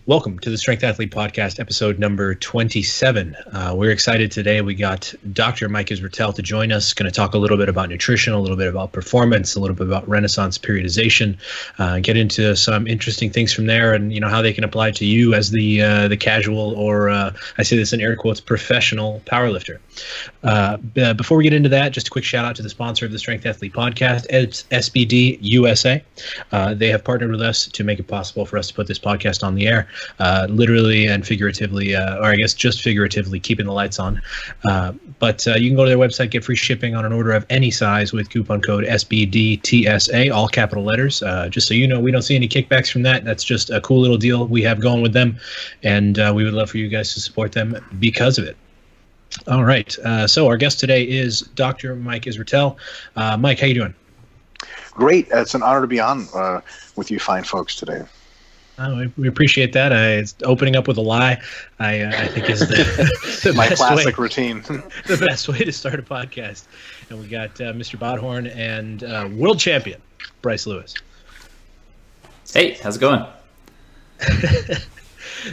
Welcome to the Strength Athlete Podcast, episode number 27. We're excited today. We got Dr. Mike Israetel to join us. Going to talk a little bit about nutrition, a little bit about performance, a little bit about Renaissance periodization, get into some interesting things from there, and how they can apply to you as the casual, or I say this in air quotes, professional powerlifter. Before we get into that, just a quick shout out to the sponsor of the Strength Athlete Podcast, it's SBD USA. They have partnered with us to make it possible for us to put this podcast on the air. Literally and figuratively, or I guess just figuratively, keeping the lights on. But you can go to their website, get free shipping on an order of any size with coupon code SBDTSA, all capital letters. Just so you know, we don't see any kickbacks from that. That's just a cool little deal we have going with them, and we would love for you guys to support them because of it. All right. So our guest today is Dr. Mike Israetel. Mike, how you doing? Great. It's an honor to be on with you fine folks today. We appreciate that. It's opening up with a lie, I think, is the my classic routine. The best way to start a podcast. And we got Mr. Bodhorn and world champion Bryce Lewis. Hey, how's it going?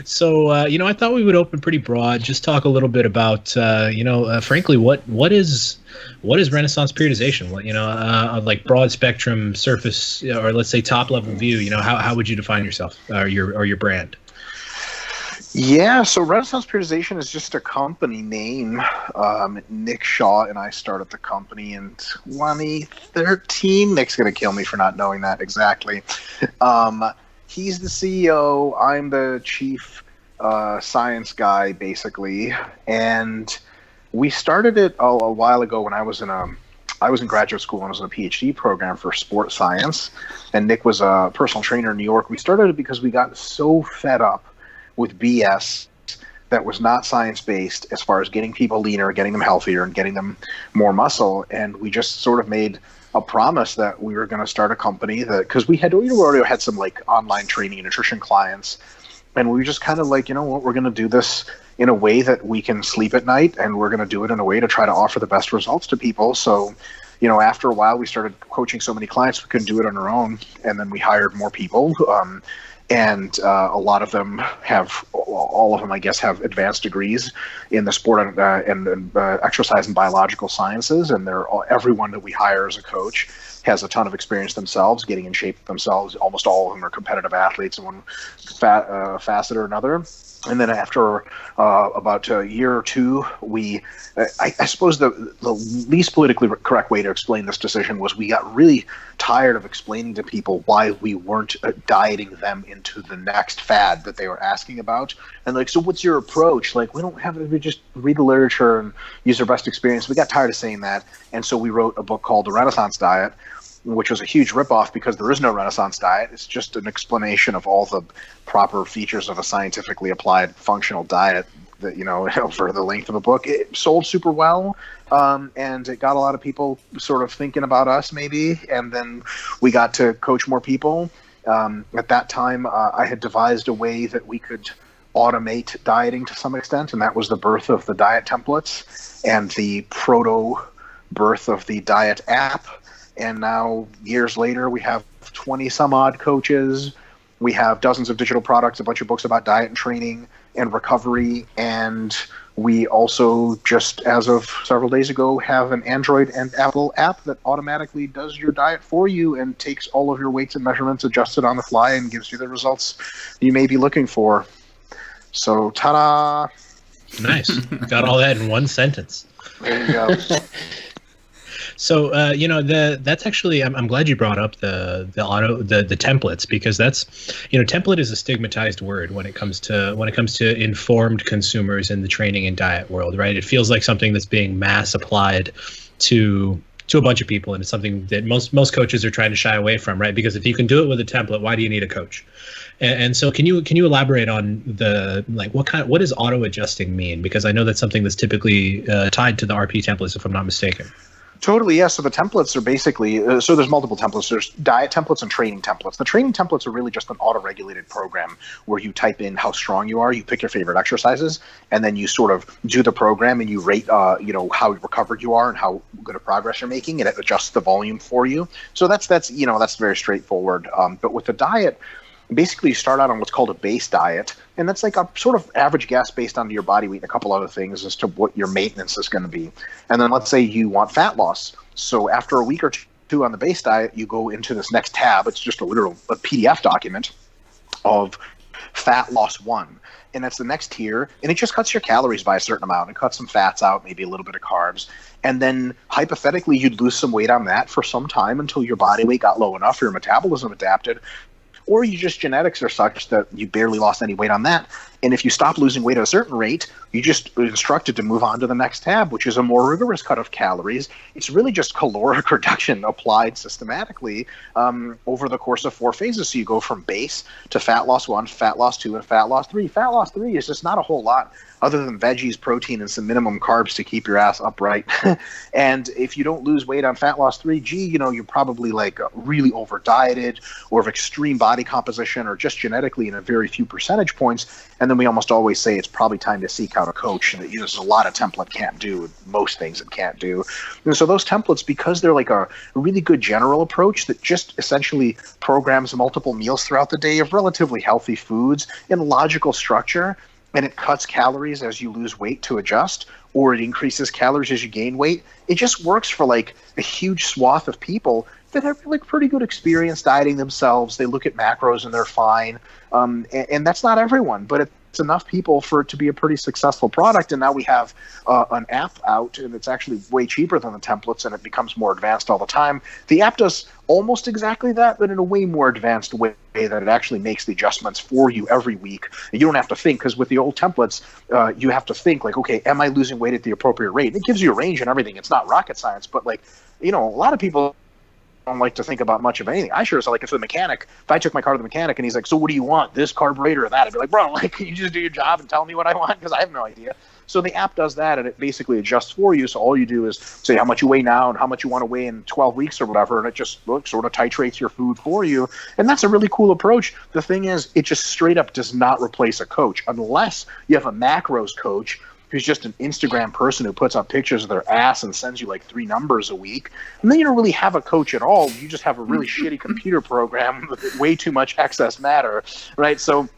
So, I thought we would open pretty broad, just talk a little bit about, frankly, what is Renaissance periodization? Like broad spectrum surface, or let's say top level view, how would you define yourself or your brand? Yeah, so Renaissance periodization is just a company name. Nick Shaw and I started the company in 2013. Nick's going to kill me for not knowing that exactly. He's the CEO. I'm the chief science guy, basically. And we started it a while ago when I was in graduate school and I was in a PhD program for sports science. And Nick was a personal trainer in New York. We started it because we got so fed up with BS that was not science-based as far as getting people leaner, getting them healthier, and getting them more muscle. And we just sort of made a promise that we were going to start a company that, because we already had some like online training and nutrition clients, and we were just kind of like, we're going to do this in a way that we can sleep at night, and we're going to do it in a way to try to offer the best results to people. So, after a while, we started coaching so many clients we couldn't do it on our own, and then we hired more people. And a lot of them all of them, I guess, have advanced degrees in the sport and exercise and biological sciences. And everyone that we hire as a coach has a ton of experience themselves, getting in shape themselves. Almost all of them are competitive athletes in one facet or another. And then after about a year or two, I suppose the least politically correct way to explain this decision was we got really tired of explaining to people why we weren't dieting them into the next fad that they were asking about. And like, so what's your approach? Like, we just read the literature and use our best experience. We got tired of saying that. And so we wrote a book called The Renaissance Diet, which was a huge ripoff because there is no Renaissance diet. It's just an explanation of all the proper features of a scientifically applied functional diet that, for the length of a book. It sold super well, and it got a lot of people sort of thinking about us maybe, and then we got to coach more people. At that time, I had devised a way that we could automate dieting to some extent, and that was the birth of the diet templates and the proto-birth of the diet app. And now, years later, we have 20 some odd coaches. We have dozens of digital products, a bunch of books about diet and training and recovery. And we also, just as of several days ago, have an Android and Apple app that automatically does your diet for you and takes all of your weights and measurements, adjusted on the fly, and gives you the results you may be looking for. So, ta-da! Nice. Got all that in one sentence. There you go. So, that's actually, I'm glad you brought up the templates, because that's, template is a stigmatized word when it comes to informed consumers in the training and diet world, right? It feels like something that's being mass applied to a bunch of people, and it's something that most coaches are trying to shy away from, right? Because if you can do it with a template, why do you need a coach? And so can you elaborate on what does auto adjusting mean? Because I know that's something that's typically tied to the RP templates, if I'm not mistaken. Totally, yeah. So the templates are basically, so there's multiple templates. There's diet templates and training templates. The training templates are really just an auto-regulated program where you type in how strong you are, you pick your favorite exercises, and then you sort of do the program and you rate, how recovered you are and how good a progress you're making, and it adjusts the volume for you. So that's very straightforward. But with the diet, Basically, you start out on what's called a base diet, and that's like a sort of average guess based on your body weight and a couple other things as to what your maintenance is going to be. And then let's say you want fat loss. So after a week or two on the base diet, you go into this next tab. It's just a PDF document of fat loss 1. And that's the next tier, and it just cuts your calories by a certain amount. It cuts some fats out, maybe a little bit of carbs. And then hypothetically, you'd lose some weight on that for some time until your body weight got low enough, your metabolism adapted, or you just genetics are such that you barely lost any weight on that. And if you stop losing weight at a certain rate, you just instructed to move on to the next tab, which is a more rigorous cut of calories. It's really just caloric reduction applied systematically over the course of 4 phases. So you go from base to fat loss 1, fat loss 2, and fat loss 3. Fat loss 3 is just not a whole lot other than veggies, protein, and some minimum carbs to keep your ass upright. And if you don't lose weight on fat loss 3, you're probably like really over dieted or of extreme body composition or just genetically in a very few percentage points. And then we almost always say it's probably time to seek out a coach. And there's a lot of template can't do, most things it can't do. And so those templates, because they're like a really good general approach that just essentially programs multiple meals throughout the day of relatively healthy foods in logical structure, and it cuts calories as you lose weight to adjust, or it increases calories as you gain weight. It just works for like a huge swath of people that have like pretty good experience dieting themselves. They look at macros and they're fine. And that's not everyone, but it's enough people for it to be a pretty successful product. And now we have an app out, and it's actually way cheaper than the templates, and it becomes more advanced all the time. The app does almost exactly that, but in a way more advanced way that it actually makes the adjustments for you every week. And you don't have to think, because with the old templates, you have to think like, okay, am I losing weight at the appropriate rate? And it gives you a range and everything. It's not rocket science, but like, a lot of people don't like to think about much of anything. I sure as like if I took my car to the mechanic and he's like, so what do you want, this carburetor or that? I'd be like, bro, like, can you just do your job and tell me what I want? Because I have no idea. So the app does that, and it basically adjusts for you. So all you do is say how much you weigh now and how much you want to weigh in 12 weeks or whatever, and it just sort of titrates your food for you. And that's a really cool approach. The thing is, it just straight up does not replace a coach unless you have a macros coach who's just an Instagram person who puts up pictures of their ass and sends you like 3 numbers a week. And then you don't really have a coach at all. You just have a really shitty computer program with way too much excess matter, right? So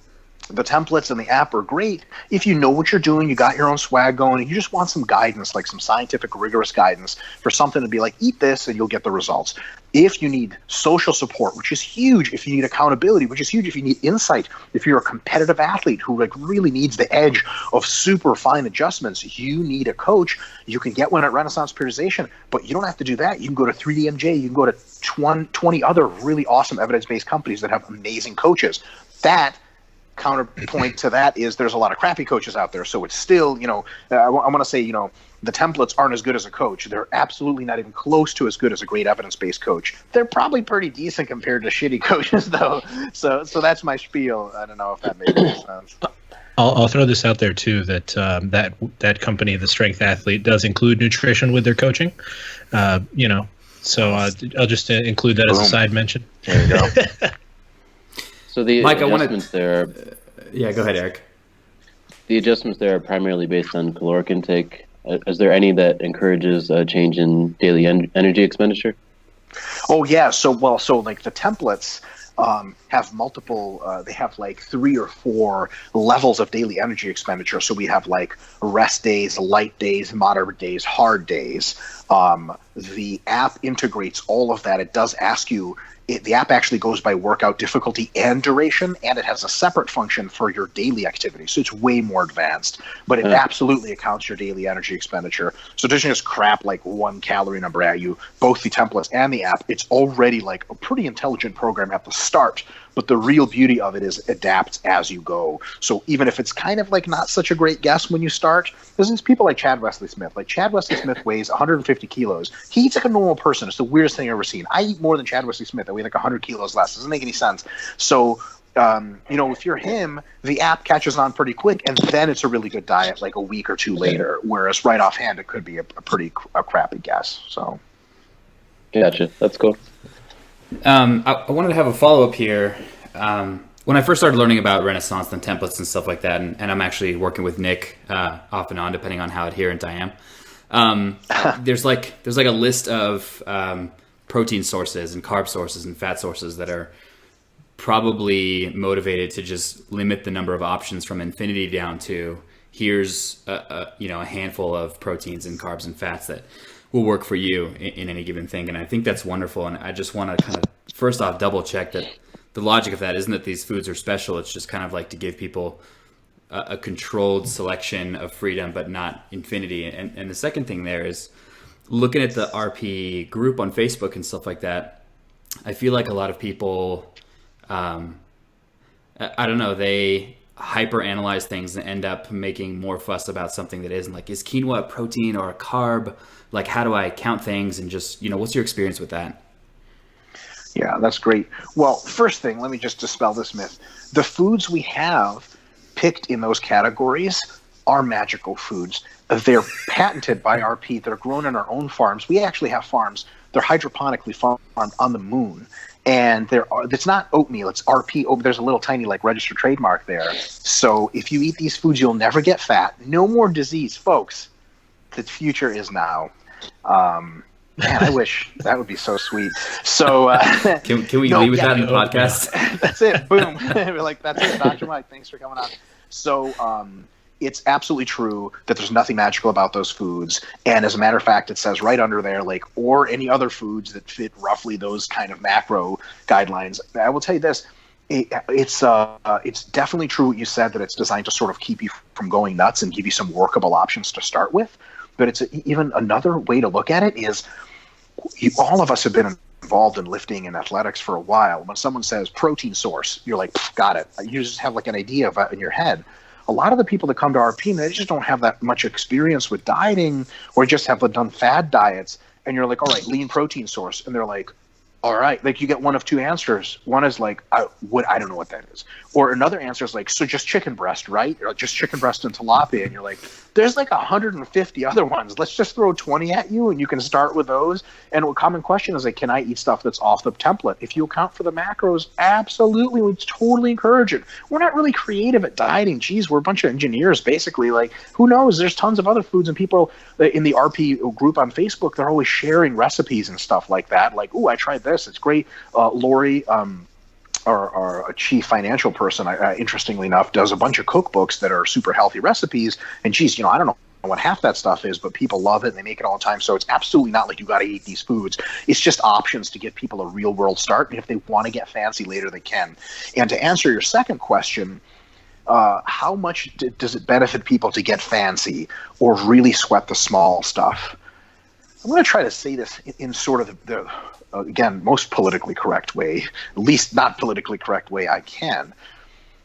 the templates and the app are great if you know what you're doing, you got your own swag going, and you just want some guidance, like some scientific, rigorous guidance for something to be like, eat this and you'll get the results. If you need social support, which is huge, if you need accountability, which is huge, if you need insight, if you're a competitive athlete who like really needs the edge of super fine adjustments, you need a coach. You can get one at Renaissance Periodization, but you don't have to do that. You can go to 3DMJ, you can go to 20 other really awesome evidence-based companies that have amazing coaches. That counterpoint to that is there's a lot of crappy coaches out there. So it's still, I want to say, the templates aren't as good as a coach. They're absolutely not even close to as good as a great evidence-based coach. They're probably pretty decent compared to shitty coaches, though. So that's my spiel. I don't know if that makes any sense. I'll throw this out there too, that that company, the Strength Athlete, does include nutrition with their coaching. So I'll just include that as a side mention. There you go. So the Mike, adjustments there. Yeah, go ahead, Eric. The adjustments there are primarily based on caloric intake. Is there any that encourages a change in daily energy expenditure? Oh yeah. So like the templates have multiple. They have like 3 or 4 levels of daily energy expenditure. So we have like rest days, light days, moderate days, hard days. The app integrates all of that. It does ask you. The app actually goes by workout difficulty and duration, and it has a separate function for your daily activity. So it's way more advanced, but it absolutely accounts your daily energy expenditure. So it doesn't just crap like 1 calorie number at you. Both the templates and the app, it's already like a pretty intelligent program at the start. But the real beauty of it is adapts as you go. So even if it's kind of like not such a great guess when you start, there's people like Chad Wesley Smith. Like Chad Wesley Smith weighs 150 kilos. He eats like a normal person. It's the weirdest thing I've ever seen. I eat more than Chad Wesley Smith. I weigh like 100 kilos less. Doesn't make any sense. So, if you're him, the app catches on pretty quick, and then it's a really good diet like a week or 2 later. Whereas right offhand, it could be a crappy guess. So, Gotcha. That's cool. I wanted to have a follow-up here. When I first started learning about Renaissance and templates and stuff like that, and I'm actually working with Nick off and on, depending on how adherent I am. There's like a list of protein sources and carb sources and fat sources that are probably motivated to just limit the number of options from infinity down to here's a handful of proteins and carbs and fats that will work for you in any given thing. And I think that's wonderful. And I just want to kind of first off double check that the logic of that isn't that these foods are special. It's just kind of like to give people a controlled selection of freedom, but not infinity. And the second thing there is looking at the RP group on Facebook and stuff like that. I feel like a lot of people, I don't know, they hyper analyze things and end up making more fuss about something that isn't. Like, is quinoa a protein or a carb? Like, how do I count things? And just, what's your experience with that? Yeah, that's great. Well, first thing, let me just dispel this myth. The foods we have picked in those categories are magical foods. They're patented by RP. They're grown in our own farms. We actually have farms. They're hydroponically farmed on the moon. And it's not oatmeal, it's RP. Oh, there's a little tiny registered trademark there. So if you eat these foods, you'll never get fat. No more disease, folks. The future is now. Man, I wish that would be so sweet. So can we leave with that in the podcast? That's it. Boom. We're like, that's it, Dr. Mike. Thanks for coming on. So it's absolutely true that there's nothing magical about those foods. And as a matter of fact, it says right under there, or any other foods that fit roughly those kind of macro guidelines. I will tell you this. It's definitely true what you said, that it's designed to sort of keep you from going nuts and give you some workable options to start with. But it's even another way to look at it is all of us have been involved in lifting and athletics for a while. When someone says protein source, you're like, got it. You just have an idea of that in your head. A lot of the people that come to RP, they just don't have that much experience with dieting or just have done fad diets. And you're like, all right, lean protein source. And they're like, all right, you get one of two answers. One is I don't know what that is. Or another answer is so just chicken breast, right? Or just chicken breast and tilapia. And you're like, there's 150 other ones. Let's just throw 20 at you and you can start with those. And a common question is can I eat stuff that's off the template? If you account for the macros, absolutely, we totally encourage it. We're not really creative at dieting. Geez, we're a bunch of engineers, basically. Who knows? There's tons of other foods, and people in the RP group on Facebook, they're always sharing recipes and stuff like that. I tried this. It's great. Lori, our chief financial person, interestingly enough, does a bunch of cookbooks that are super healthy recipes. And geez, I don't know what half that stuff is, but people love it and they make it all the time. So it's absolutely not like you got to eat these foods. It's just options to give people a real world start. And if they want to get fancy later, they can. And to answer your second question, how much does it benefit people to get fancy or really sweat the small stuff? I'm going to try to say this in sort of the again, most politically correct way, at least not politically correct way I can.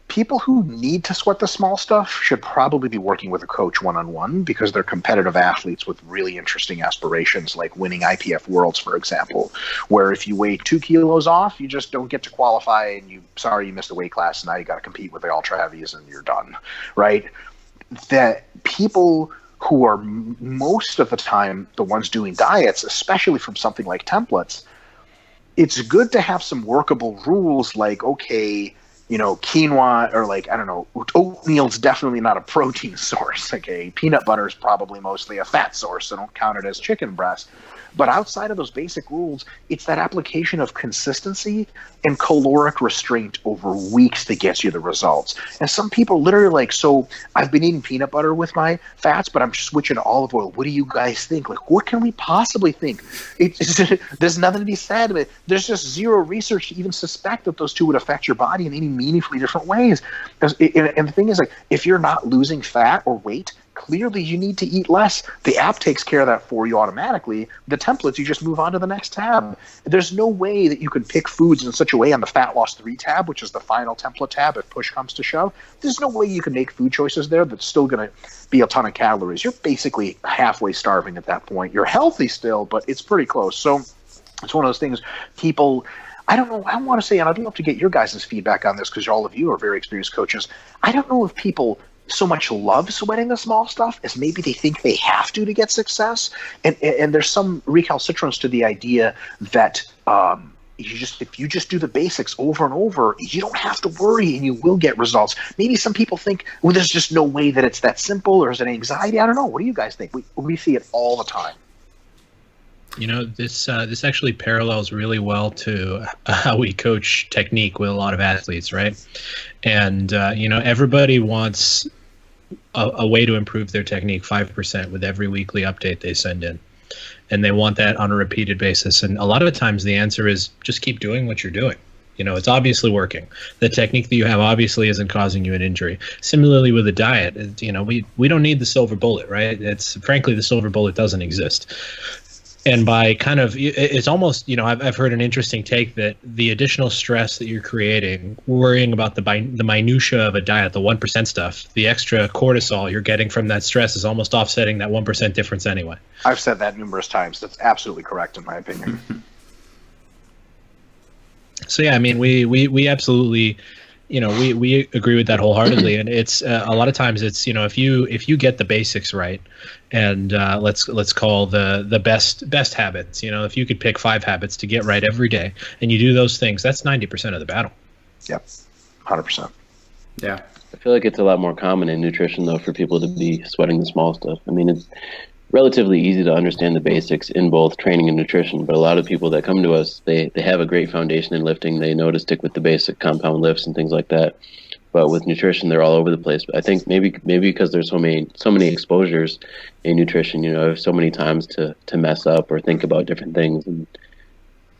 People who need to sweat the small stuff should probably be working with a coach one-on-one, because they're competitive athletes with really interesting aspirations, like winning IPF Worlds, for example, where if you weigh 2 kilos off, you just don't get to qualify and you missed a weight class. And now you got to compete with the ultra heavies and you're done, right? That people who are most of the time the ones doing diets, especially from something like templates, it's good to have some workable rules quinoa, or I don't know, oatmeal's definitely not a protein source. Okay, peanut butter is probably mostly a fat source, so don't count it as chicken breast. But outside of those basic rules, it's that application of consistency and caloric restraint over weeks that gets you the results. And some people literally so I've been eating peanut butter with my fats, but I'm switching to olive oil. What do you guys think? What can we possibly think? There's nothing to be said. There's just zero research to even suspect that those two would affect your body in any meaningfully different ways. And the thing is, if you're not losing fat or weight, clearly you need to eat less. The app takes care of that for you automatically. The templates, you just move on to the next tab. There's no way that you can pick foods in such a way on the Fat Loss 3 tab, which is the final template tab if push comes to shove. There's no way you can make food choices there that's still going to be a ton of calories. You're basically halfway starving at that point. You're healthy still, but it's pretty close. So it's one of those things people... I don't know. I want to say, and I'd love to get your guys' feedback on this because all of you are very experienced coaches. I don't know if people so much love sweating the small stuff as maybe they think they have to get success. And there's some recalcitrance to the idea that if you just do the basics over and over, you don't have to worry and you will get results. Maybe some people think, well, there's just no way that it's that simple, or is it anxiety? I don't know. What do you guys think? We see it all the time. This actually parallels really well to how we coach technique with a lot of athletes, right? And everybody wants a way to improve their technique 5% with every weekly update they send in, and they want that on a repeated basis. And a lot of the times the answer is just keep doing what you're doing. It's obviously working. The technique that you have obviously isn't causing you an injury. Similarly with a diet, we don't need the silver bullet, right? Frankly, the silver bullet doesn't exist. And by it's almost, I've heard an interesting take that the additional stress that you're creating, worrying about the minutia of a diet, the 1% stuff, the extra cortisol you're getting from that stress is almost offsetting that 1% difference anyway. I've said that numerous times. That's absolutely correct in my opinion. So yeah, I mean, we absolutely, we agree with that wholeheartedly. And it's a lot of times it's, if you get the basics right, and let's call the best habits, if you could pick 5 habits to get right every day, and you do those things, that's 90% of the battle. Yep, 100%. Yeah. I feel like it's a lot more common in nutrition, though, for people to be sweating the small stuff. I mean, it's relatively easy to understand the basics in both training and nutrition, but a lot of people that come to us, they have a great foundation in lifting. They know to stick with the basic compound lifts and things like that. But with nutrition, they're all over the place. But I think maybe because there's so many exposures in nutrition, so many times to mess up or think about different things, and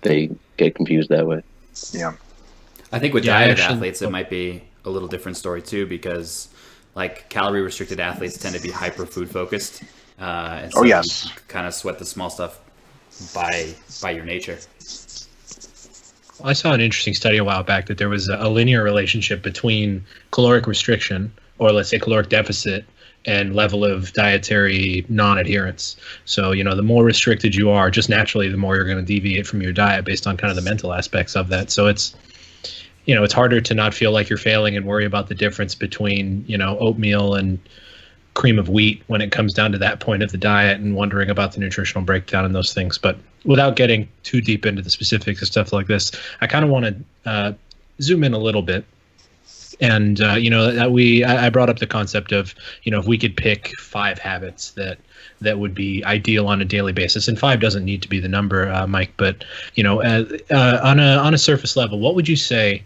they get confused that way. Yeah. I think with diet athletes, it might be a little different story too, because like calorie restricted athletes tend to be hyper food focused. And so you kind of sweat the small stuff by your nature. Well, I saw an interesting study a while back that there was a linear relationship between caloric restriction, or let's say caloric deficit, and level of dietary non-adherence. So, the more restricted you are, just naturally, the more you're going to deviate from your diet based on kind of the mental aspects of that. So it's harder to not feel like you're failing and worry about the difference between, oatmeal and cream of wheat when it comes down to that point of the diet, and wondering about the nutritional breakdown and those things. But without getting too deep into the specifics of stuff like this, I kind of want to zoom in a little bit. And, I brought up the concept of, if we could pick 5 habits that would be ideal on a daily basis, and 5 doesn't need to be the number, Mike, but, on a surface level, what would you say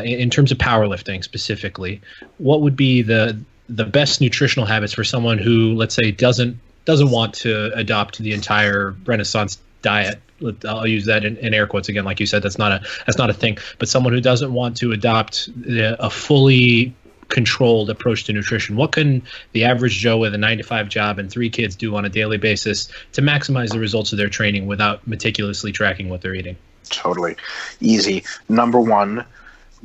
in terms of powerlifting specifically, what would be the best nutritional habits for someone who, let's say, doesn't want to adopt the entire Renaissance diet? I'll use that in air quotes again, like you said, that's not a thing. But someone who doesn't want to adopt a fully controlled approach to nutrition, what can the average Joe with a 9-to-5 job and 3 kids do on a daily basis to maximize the results of their training without meticulously tracking what they're eating? Totally easy. Number 1,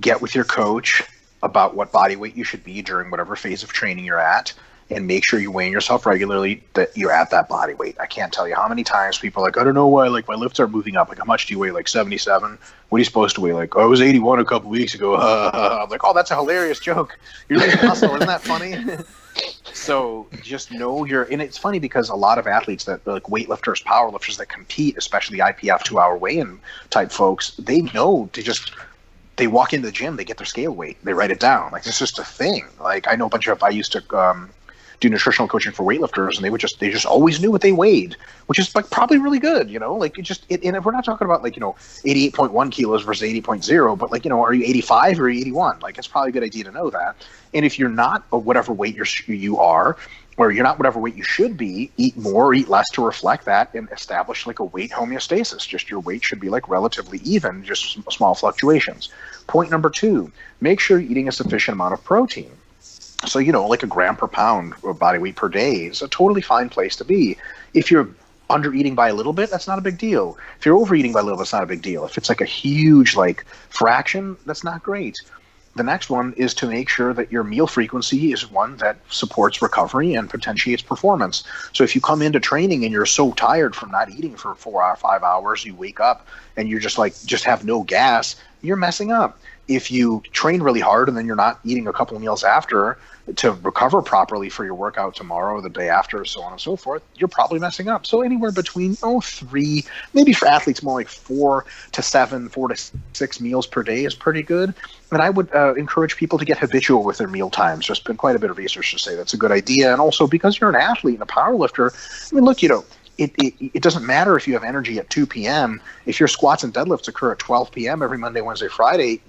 get with your coach about what body weight you should be during whatever phase of training you're at, and make sure you're weighing yourself regularly, that you're at that body weight. I can't tell you how many times people are like, I don't know why, like, my lifts aren't moving up. Like, how much do you weigh? Like 77? What are you supposed to weigh? Like, oh, I was 81 a couple weeks ago. I'm like, oh, that's a hilarious joke. You're losing muscle. Isn't that funny? So just know and it's funny because a lot of athletes that like weightlifters, powerlifters that compete, especially IPF 2-hour weigh-in type folks, they know they walk into the gym, they get their scale weight, they write it down. Like, it's just a thing. Like, I know I used to do nutritional coaching for weightlifters, and they just always knew what they weighed, which is like probably really good, like and if we're not talking about like, 88.1 kilos versus 80.0, but like, are you 85 or 81? Like, it's probably a good idea to know that. And if you're not whatever weight you are, or you're not whatever weight you should be, eat more or eat less to reflect that, and establish like a weight homeostasis. Just your weight should be like relatively even, just small fluctuations. Point number 2, make sure you're eating a sufficient amount of protein. So, like a gram per pound or body weight per day is a totally fine place to be. If you're under eating by a little bit, that's not a big deal. If you're overeating by a little bit, it's not a big deal. If it's like a huge like fraction, that's not great. The next one is to make sure that your meal frequency is one that supports recovery and potentiates performance. So if you come into training and you're so tired from not eating for 4 or 5 hours, you wake up and you're just have no gas, you're messing up. If you train really hard and then you're not eating a couple of meals after to recover properly for your workout tomorrow or the day after, so on and so forth, you're probably messing up. So anywhere between 3, maybe for athletes more like 4 to 7, 4 to 6 meals per day is pretty good. And I would encourage people to get habitual with their meal times. There's been quite a bit of research to say that's a good idea. And also because you're an athlete and a power lifter, I mean, look, it doesn't matter if you have energy at 2 p.m. If your squats and deadlifts occur at 12 p.m. every Monday, Wednesday, Friday,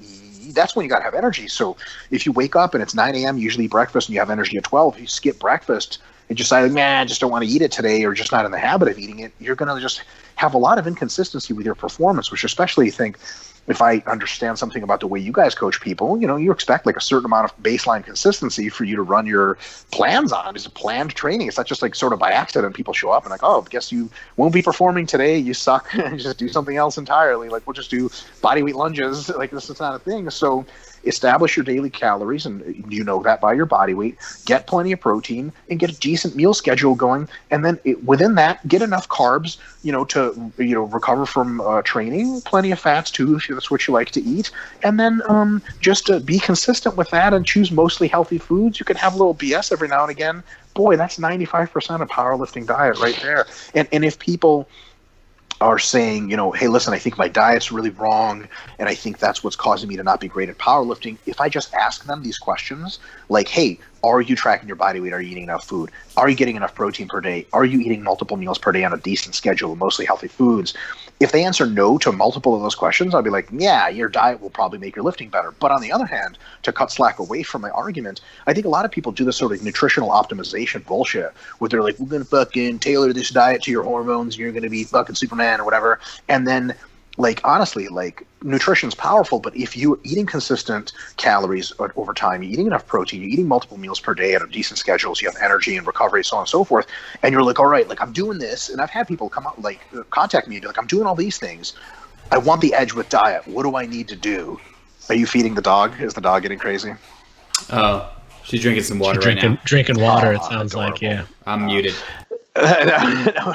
that's when you got to have energy. So if you wake up and it's 9 a.m., usually breakfast, and you have energy at 12, if you skip breakfast and just decide, man, I just don't want to eat it today, or just not in the habit of eating it, you're going to just have a lot of inconsistency with your performance, which especially think, if I understand something about the way you guys coach people, you expect like a certain amount of baseline consistency for you to run your plans on. It's a planned training. It's not just like sort of by accident people show up and like, oh, I guess you won't be performing today. You suck. Just do something else entirely. Like, we'll just do body weight lunges. Like, this is not a thing. So establish your daily calories, and you know that by your body weight. Get plenty of protein and get a decent meal schedule going. And then within that, get enough carbs, to recover from training. Plenty of fats too, if that's what you like to eat. And then just be consistent with that and choose mostly healthy foods. You can have a little BS every now and again. Boy, that's 95% of powerlifting diet right there. And if people are saying, hey, listen, I think my diet's really wrong, and I think that's what's causing me to not be great at powerlifting. If I just ask them these questions, like, hey, are you tracking your body weight? Are you eating enough food? Are you getting enough protein per day? Are you eating multiple meals per day on a decent schedule, mostly healthy foods? If they answer no to multiple of those questions, I'll be like, yeah, your diet will probably make your lifting better. But on the other hand, to cut slack away from my argument, I think a lot of people do this sort of nutritional optimization bullshit where they're like, we're going to fucking tailor this diet to your hormones, and you're going to be fucking Superman or whatever. And then, like, honestly, like, nutrition's powerful, but if you're eating consistent calories over time, you're eating enough protein, you're eating multiple meals per day at a decent schedule, so you have energy and recovery, so on and so forth, and you're like, all right, like, I'm doing this, and I've had people come out, like, contact me and be like, I'm doing all these things. I want the edge with diet. What do I need to do? Are you feeding the dog? Is the dog getting crazy? Oh, she's drinking some water right now. Drinking water, it sounds adorable. like, yeah. I'm muted. No,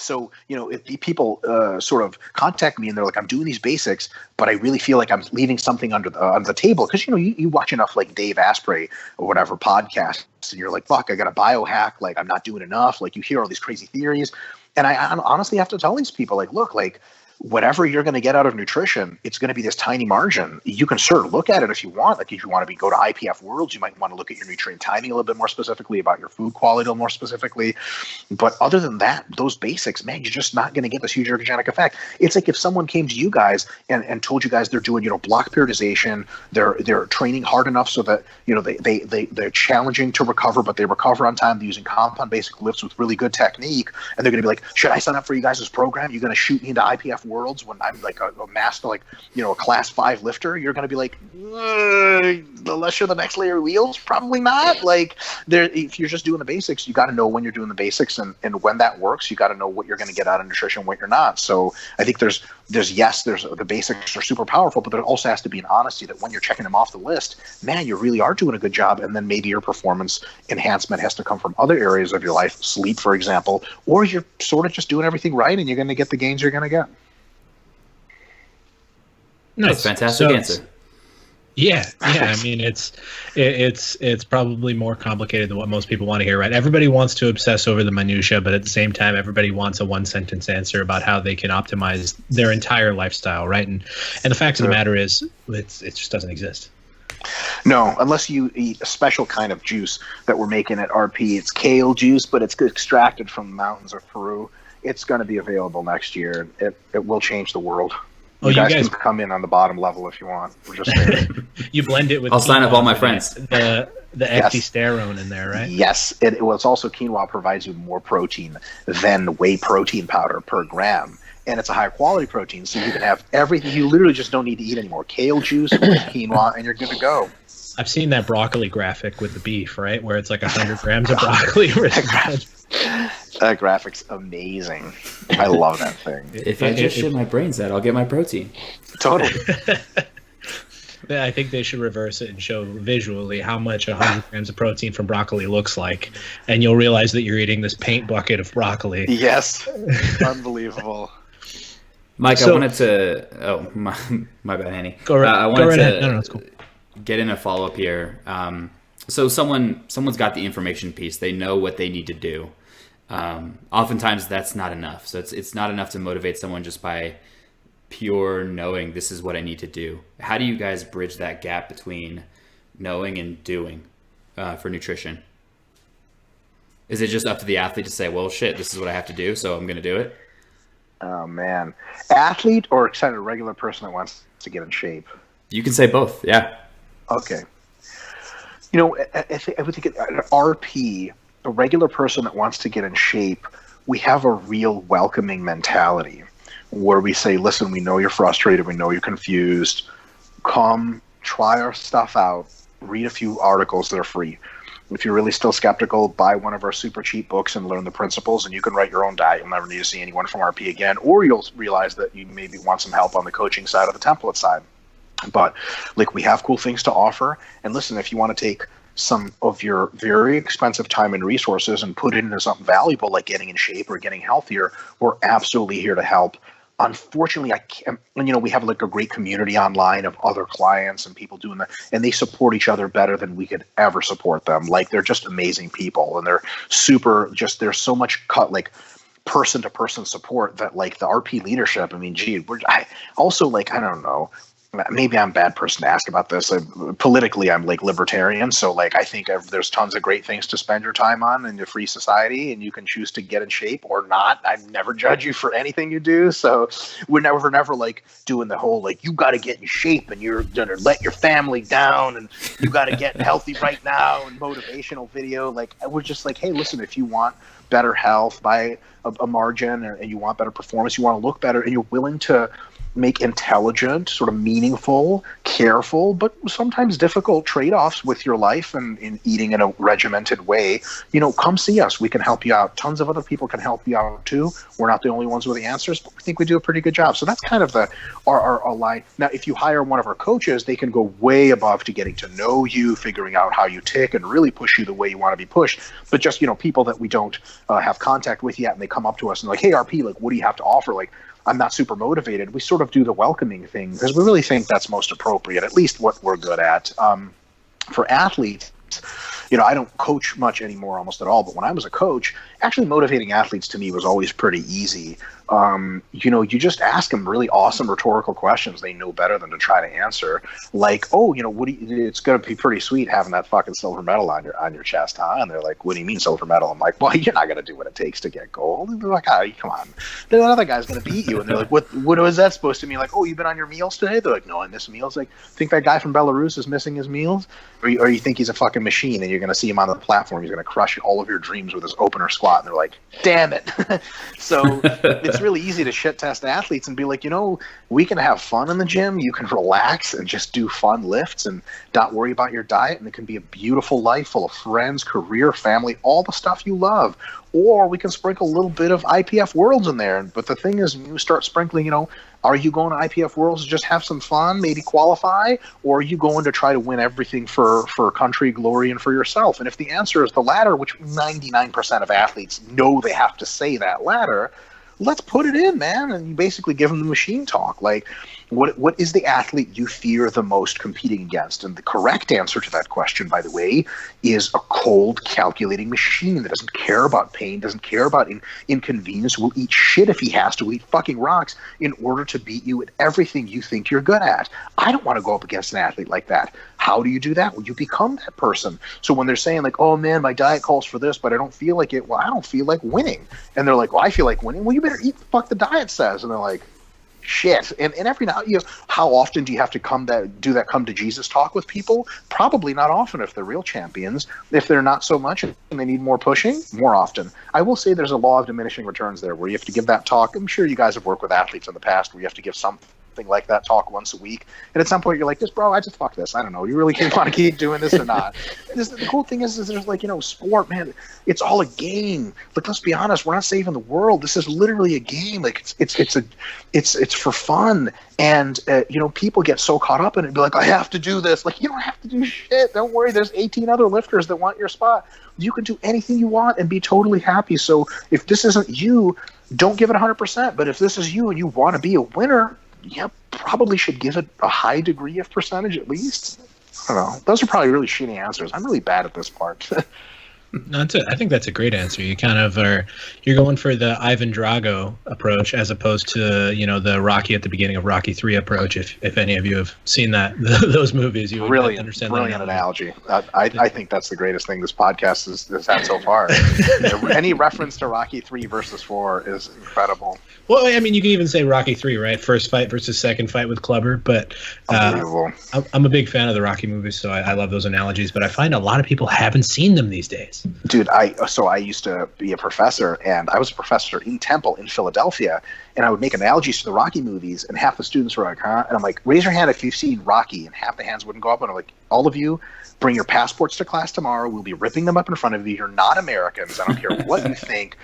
so, if the people sort of contact me and they're like, I'm doing these basics, but I really feel like I'm leaving something under the table. Because, you watch enough like Dave Asprey or whatever podcasts, and you're like, fuck, I got a biohack. Like, I'm not doing enough. Like, you hear all these crazy theories. And I honestly have to tell these people, like, look, like, whatever you're going to get out of nutrition, it's going to be this tiny margin. You can sort of look at it if you want. Like, if you want to go to IPF Worlds, you might want to look at your nutrient timing a little bit more specifically, about your food quality a little more specifically. But other than that, those basics, man, you're just not going to get this huge ergogenic effect. It's like if someone came to you guys and told you guys they're doing, block periodization, they're training hard enough so that, they're challenging to recover, but they recover on time. They're using compound basic lifts with really good technique. And they're going to be like, should I sign up for you guys' program? You're going to shoot me into IPF Worlds when I'm like a master, like, a class 5 lifter. You're going to be like, unless you're the next layer of wheels, probably not. Like, if you're just doing the basics, you got to know when you're doing the basics, and when that works, you got to know what you're going to get out of nutrition, what you're not. So I think there's the basics are super powerful, but there also has to be an honesty that when you're checking them off the list, man, you really are doing a good job. And then maybe your performance enhancement has to come from other areas of your life, sleep, for example, or you're sort of just doing everything right and you're going to get the gains you're going to get. Nice. That's a fantastic answer. Yeah. I mean, it's probably more complicated than what most people want to hear, right? Everybody wants to obsess over the minutia, but at the same time, everybody wants a one-sentence answer about how they can optimize their entire lifestyle, right? And the fact of the matter is, it just doesn't exist. No, unless you eat a special kind of juice that we're making at RP. It's kale juice, but it's extracted from the mountains of Peru. It's going to be available next year. It will change the world. You guys can come in on the bottom level if you want. We're just saying. You blend it with. I'll sign up all my friends. The ecdysterone in there, right? Yes. It's also quinoa provides you more protein than whey protein powder per gram. And it's a higher quality protein, so you can have everything. You literally just don't need to eat anymore. Kale juice, quinoa, and you're good to go. I've seen that broccoli graphic with the beef, right? Where it's like 100 grams of broccoli. That graphic's amazing. I love that thing. If I just shit my brains out, I'll get my protein. Totally. I think they should reverse it and show visually how much 100 grams of protein from broccoli looks like, and you'll realize that you're eating this paint bucket of broccoli. Yes. Unbelievable. Mike, I wanted to... Oh, my bad, Hani. Go right ahead. No, it's cool. Get in a follow-up here. So someone's got the information piece. They know what they need to do. Oftentimes that's not enough. So it's not enough to motivate someone just by pure knowing this is what I need to do. How do you guys bridge that gap between knowing and doing for nutrition? Is it just up to the athlete to say, well, shit, this is what I have to do, so I'm going to do it? Oh, man. Athlete or kind of regular person that wants to get in shape? You can say both, yeah. Okay. You know, I would think an RP, a regular person that wants to get in shape, we have a real welcoming mentality where we say, listen, we know you're frustrated, we know you're confused, come try our stuff out, read a few articles that are free. If you're really still skeptical, buy one of our super cheap books and learn the principles, and you can write your own diet. You'll never need to see anyone from RP again, or you'll realize that you maybe want some help on the coaching side or the template side. But like, we have cool things to offer. And listen, if you want to take some of your very expensive time and resources and put it into something valuable like getting in shape or getting healthier, we're absolutely here to help. Unfortunately, I can't, you know, we have like a great community online of other clients and people doing that, and they support each other better than we could ever support them. Like, they're just amazing people, and they're super, just, there's so much like person to person support that, like, the RP leadership, I mean, gee, I don't know, maybe I'm a bad person to ask about this. Politically, I'm like libertarian, so like I think there's tons of great things to spend your time on in a free society, and you can choose to get in shape or not. I never judge you for anything you do, so we're never like doing the whole like, you got to get in shape and you're gonna let your family down and you got to get healthy right now and motivational video. Like, we're just like, hey, listen, if you want better health by a margin and you want better performance, you want to look better, and you're willing to make intelligent, sort of meaningful, careful, but sometimes difficult trade-offs with your life and in eating in a regimented way, you know, come see us. We can help you out. Tons of other people can help you out too. We're not the only ones with the answers, but we think we do a pretty good job. So that's kind of our line. Now, if you hire one of our coaches, they can go way above to getting to know you, figuring out how you tick, and really push you the way you want to be pushed. But just, you know, people that we don't have contact with yet, and they come up to us and like, hey, RP, like, what do you have to offer? Like, I'm not super motivated. We sort of do the welcoming thing because we really think that's most appropriate, at least what we're good at. For athletes, you know, I don't coach much anymore, almost at all. But when I was a coach, actually motivating athletes to me was always pretty easy. You know, you just ask them really awesome rhetorical questions they know better than to try to answer. Like, oh, you know, it's going to be pretty sweet having that fucking silver medal on your chest, huh? And they're like, what do you mean silver medal? I'm like, well, you're not going to do what it takes to get gold. And they're like, oh, come on. Then another guy's going to beat you. And they're like, what was that supposed to mean? Like, oh, you've been on your meals today? They're like, no, I miss meals. Like, think that guy from Belarus is missing his meals? Or you think he's a fucking machine and you're going to see him on the platform, he's going to crush all of your dreams with his opener squat. And they're like, damn it. So it's really easy to shit test athletes and be like, you know, we can have fun in the gym. You can relax and just do fun lifts and not worry about your diet. And it can be a beautiful life full of friends, career, family, all the stuff you love. Or we can sprinkle a little bit of IPF Worlds in there. But the thing is, when you start sprinkling, you know, are you going to IPF Worlds to just have some fun, maybe qualify? Or are you going to try to win everything for country, glory, and for yourself? And if the answer is the latter, which 99% of athletes know they have to say that latter, let's put it in, man. And you basically give them the machine talk. Like, what is the athlete you fear the most competing against? And the correct answer to that question, by the way, is a cold, calculating machine that doesn't care about pain, doesn't care about inconvenience, will eat shit if he has to, eat fucking rocks in order to beat you at everything you think you're good at. I don't want to go up against an athlete like that. How do you do that? Well, you become that person. So when they're saying like, oh man, my diet calls for this, but I don't feel like it. Well, I don't feel like winning. And they're like, well, I feel like winning. Well, you better eat the fuck the diet says. And they're like, shit. And every now, you know, how often do you have to come to Jesus talk with people? Probably not often if they're real champions. If they're not so much and they need more pushing, more often. I will say there's a law of diminishing returns there where you have to give that talk. I'm sure you guys have worked with athletes in the past where you have to give something like that talk once a week, and at some point you're like, this bro, I just fuck this, I don't know, you really want to keep doing this or not? The cool thing is there's like, you know, sport, man, it's all a game. Like, let's be honest, we're not saving the world. This is literally a game. Like, it's for fun. And you know, people get so caught up in it and be like, I have to do this. Like, you don't have to do shit, don't worry, there's 18 other lifters that want your spot. You can do anything you want and be totally happy. So if this isn't you, don't give it 100%. But if this is you and you want to be a winner, yeah, probably should give it a high degree of percentage at least. I don't know. Those are probably really shitty answers. I'm really bad at this part. No, I think that's a great answer. You kind of you're going for the Ivan Drago approach as opposed to, the Rocky at the beginning of Rocky 3 approach. If any of you have seen those movies, you would understand that. Brilliant analogy. I think that's the greatest thing this podcast has had so far. Any reference to Rocky 3 versus 4 is incredible. Well, I mean, you can even say Rocky 3, right? First fight versus second fight with Clubber. But I'm a big fan of the Rocky movies, so I love those analogies. But I find a lot of people haven't seen them these days. Dude, I used to be a professor, and I was a professor in Temple in Philadelphia, and I would make analogies to the Rocky movies, and half the students were like, huh? And I'm like, raise your hand if you've seen Rocky, and half the hands wouldn't go up, and I'm like, all of you, bring your passports to class tomorrow. We'll be ripping them up in front of you. You're not Americans. I don't care what you think.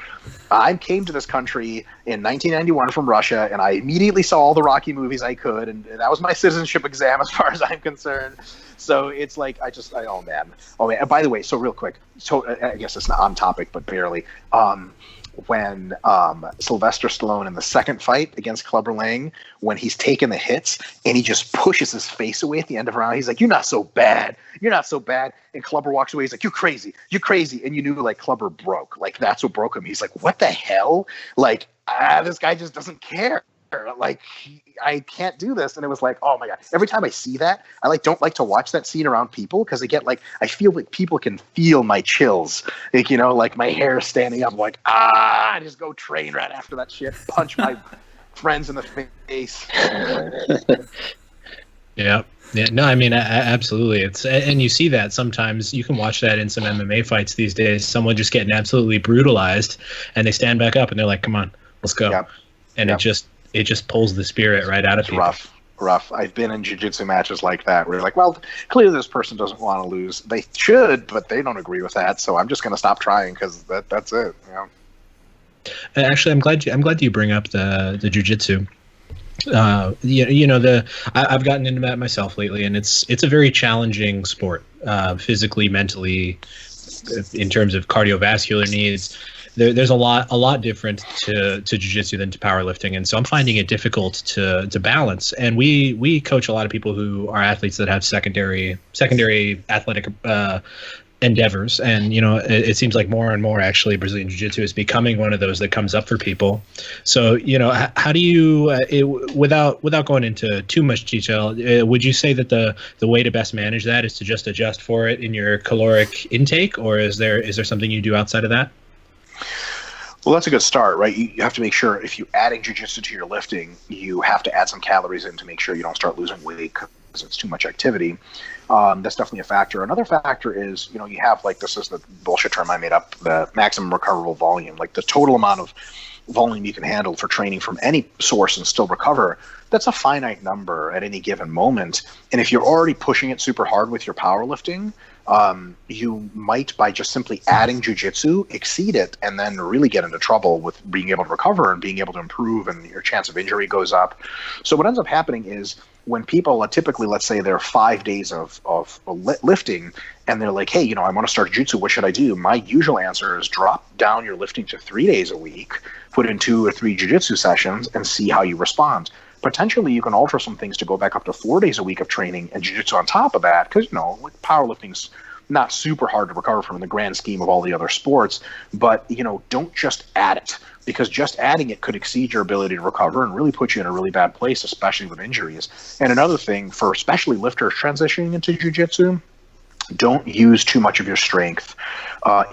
I came to this country in 1991 from Russia, and I immediately saw all the Rocky movies I could, and that was my citizenship exam as far as I'm concerned. So it's like, oh man. And by the way, so real quick, so I guess it's not on topic, but barely. When Sylvester Stallone in the second fight against Clubber Lang, when he's taking the hits and he just pushes his face away at the end of a round, he's like, "You're not so bad. You're not so bad." And Clubber walks away. He's like, "You're crazy. You're crazy." And you knew like Clubber broke. Like that's what broke him. He's like, "What the hell? Like this guy just doesn't care. Like I can't do this." And it was like, oh my god, every time I see that, I don't like to watch that scene around people, because I feel like people can feel my chills, like my hair standing up, like I just go train right after that shit, punch my friends in the face. Yeah, no, I mean, absolutely. And you see that sometimes. You can watch that in some MMA fights these days. Someone just getting absolutely brutalized, and they stand back up and they're like, "Come on, let's go." Yep. And it just pulls the spirit right out of people. Rough. I've been in jiu-jitsu matches like that where you're like, well, clearly this person doesn't want to lose. They should, but they don't agree with that. So I'm just going to stop trying because that's it. Actually, I'm glad you bring up the jiu-jitsu. I've gotten into that myself lately, and it's a very challenging sport, physically, mentally, in terms of cardiovascular needs. There's a lot different to jiu-jitsu than to powerlifting, and so I'm finding it difficult to balance. And we coach a lot of people who are athletes that have secondary athletic endeavors, and it seems like more and more actually Brazilian jiu-jitsu is becoming one of those that comes up for people. So how do you without going into too much detail, would you say that the way to best manage that is to just adjust for it in your caloric intake, or is there something you do outside of that? Well, that's a good start, right? You have to make sure if you're adding jiu-jitsu to your lifting, you have to add some calories in to make sure you don't start losing weight because it's too much activity. That's definitely a factor. Another factor is, you have this is the bullshit term I made up, the maximum recoverable volume, like the total amount of volume you can handle for training from any source and still recover. That's a finite number at any given moment. And if you're already pushing it super hard with your powerlifting, you might, by just simply adding jiu-jitsu, exceed it and then really get into trouble with being able to recover and being able to improve, and your chance of injury goes up. So what ends up happening is when people are typically, let's say they're 5 days of lifting, and they're like, hey, I want to start jiu-jitsu, what should I do? My usual answer is drop down your lifting to 3 days a week, put in 2 or 3 jiu-jitsu sessions, and see how you respond. Potentially, you can alter some things to go back up to 4 days a week of training and jiu-jitsu on top of that, because powerlifting's not super hard to recover from in the grand scheme of all the other sports. But don't just add it, because just adding it could exceed your ability to recover and really put you in a really bad place, especially with injuries. And another thing for especially lifters transitioning into jiu-jitsu, don't use too much of your strength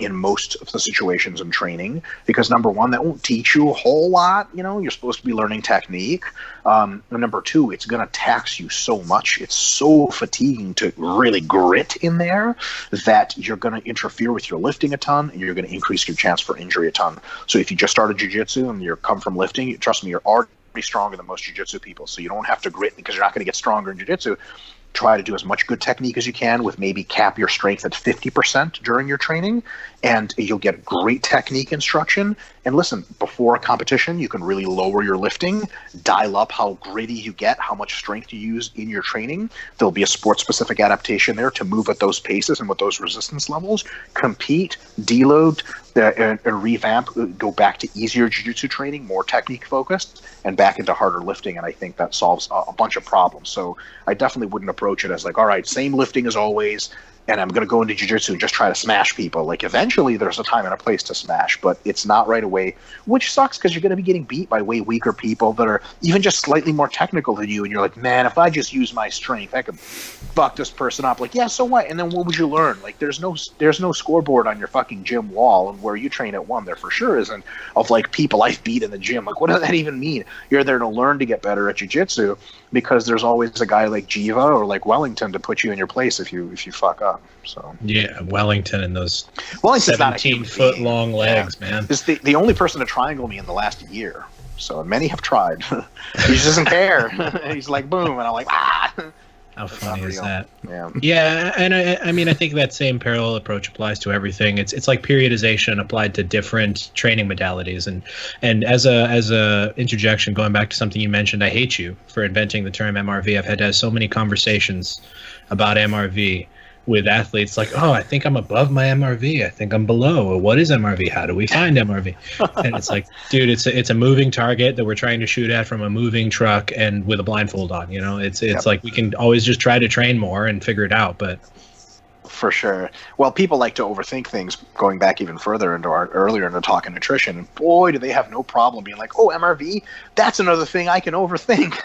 in most of the situations in training, because number one, that won't teach you a whole lot. You're supposed to be learning technique. And number two, it's going to tax you so much. It's so fatiguing to really grit in there that you're going to interfere with your lifting a ton, and you're going to increase your chance for injury a ton. So if you just started jiu-jitsu and you come from lifting, trust me, you're already stronger than most jiu-jitsu people. So you don't have to grit, because you're not going to get stronger in jiu-jitsu. Try to do as much good technique as you can, with maybe cap your strength at 50% during your training, and you'll get great technique instruction. And listen, before a competition, you can really lower your lifting, dial up how gritty you get, how much strength you use in your training. There'll be a sport-specific adaptation there to move at those paces and with those resistance levels. Compete, deload, and revamp, go back to easier jiu-jitsu training, more technique focused, and back into harder lifting. And I think that solves a bunch of problems. So I definitely wouldn't approach it as like, all right, same lifting as always, and I'm going to go into jiu-jitsu and just try to smash people. Like, eventually there's a time and a place to smash, but it's not right away, which sucks because you're going to be getting beat by way weaker people that are even just slightly more technical than you. And you're like, man, if I just use my strength, I could fuck this person up. Like, yeah, so what? And then what would you learn? Like, there's no scoreboard on your fucking gym wall, and where you train at one, there for sure isn't, of like people I've beat in the gym. Like, what does that even mean? You're there to learn to get better at jiu-jitsu, because there's always a guy like Jiva or like Wellington to put you in your place if you fuck up. So yeah, Wellington and those Wellington's 17-foot long legs, man. Is the only person to triangle me in the last year. So many have tried. He just doesn't care. He's like, boom, and I'm like, ah. How funny is that? Yeah. Yeah, and I mean, I think that same parallel approach applies to everything. It's like periodization applied to different training modalities. And as a interjection, going back to something you mentioned, I hate you for inventing the term MRV. I've had to have so many conversations about MRV with athletes, like, oh, I think I'm above my MRV. I think I'm below. What is MRV? How do we find MRV? And it's like, dude, it's a moving target that we're trying to shoot at from a moving truck and with a blindfold on. You know, it's like we can always just try to train more and figure it out. But for sure. Well, people like to overthink things, going back even further into earlier into talking nutrition. And boy, do they have no problem being like, oh, MRV, that's another thing I can overthink.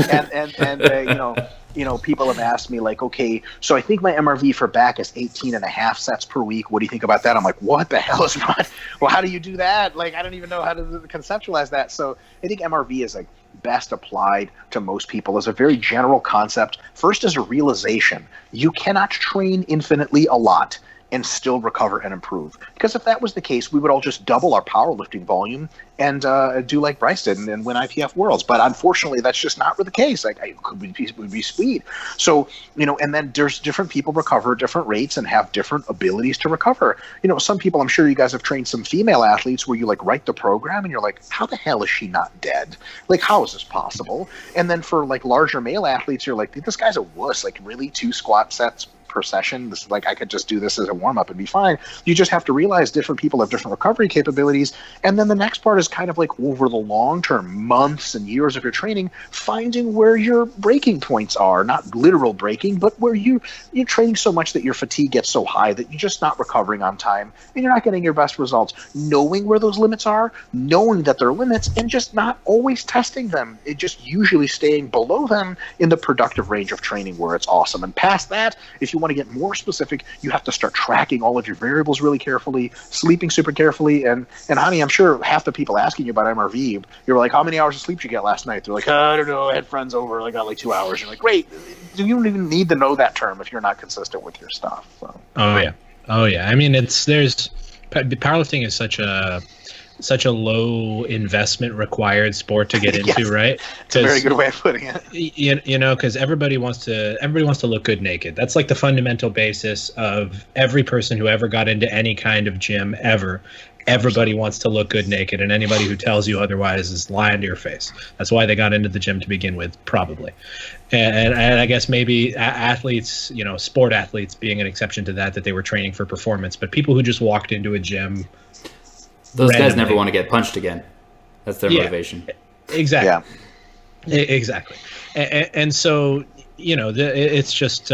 and people have asked me like, okay, so I think my MRV for back is 18.5 sets per week. What do you think about that? I'm like, what the hell is that? Well, how do you do that? Like, I don't even know how to conceptualize that. So I think MRV is like best applied to most people as a very general concept. First, as a realization, you cannot train infinitely a lot and still recover and improve. Because if that was the case, we would all just double our powerlifting volume and do like Bryce did and win IPF Worlds. But unfortunately, that's just not the case. Like, it would be sweet. So, and then there's different people recover at different rates and have different abilities to recover. Some people, I'm sure you guys have trained some female athletes where you like write the program and you're like, how the hell is she not dead? Like, how is this possible? And then for like larger male athletes, you're like, this guy's a wuss. Like, really, 2 squat sets per session? This, like, I could just do this as a warm-up and be fine. You just have to realize different people have different recovery capabilities. And then the next part is kind of like over the long term, months and years of your training, finding where your breaking points are. Not literal breaking, but where you're training so much that your fatigue gets so high that you're just not recovering on time and you're not getting your best results. Knowing where those limits are, knowing that they're limits, and just not always testing them. It just usually staying below them in the productive range of training where it's awesome. And past that, if you want to get more specific, you have to start tracking all of your variables really carefully, sleeping super carefully. And Hani, I'm sure half the people asking you about MRV, you're like, how many hours of sleep did you get last night? They're like, I don't know, I had friends over, I got like 2 hours. You're like, great. You don't even need to know that term if you're not consistent with your stuff. So. Oh yeah. I mean, powerlifting is such a low investment required sport to get into, yes. Right? It's a very good way of putting it. Because everybody wants to look good naked. That's like the fundamental basis of every person who ever got into any kind of gym ever. Everybody wants to look good naked, and anybody who tells you otherwise is lying to your face. That's why they got into the gym to begin with, probably. And I guess maybe athletes, sport athletes being an exception to that they were training for performance. But people who just walked into a gym, those guys never want to get punched again. That's their motivation. Exactly. Yeah. Exactly. And so, it's just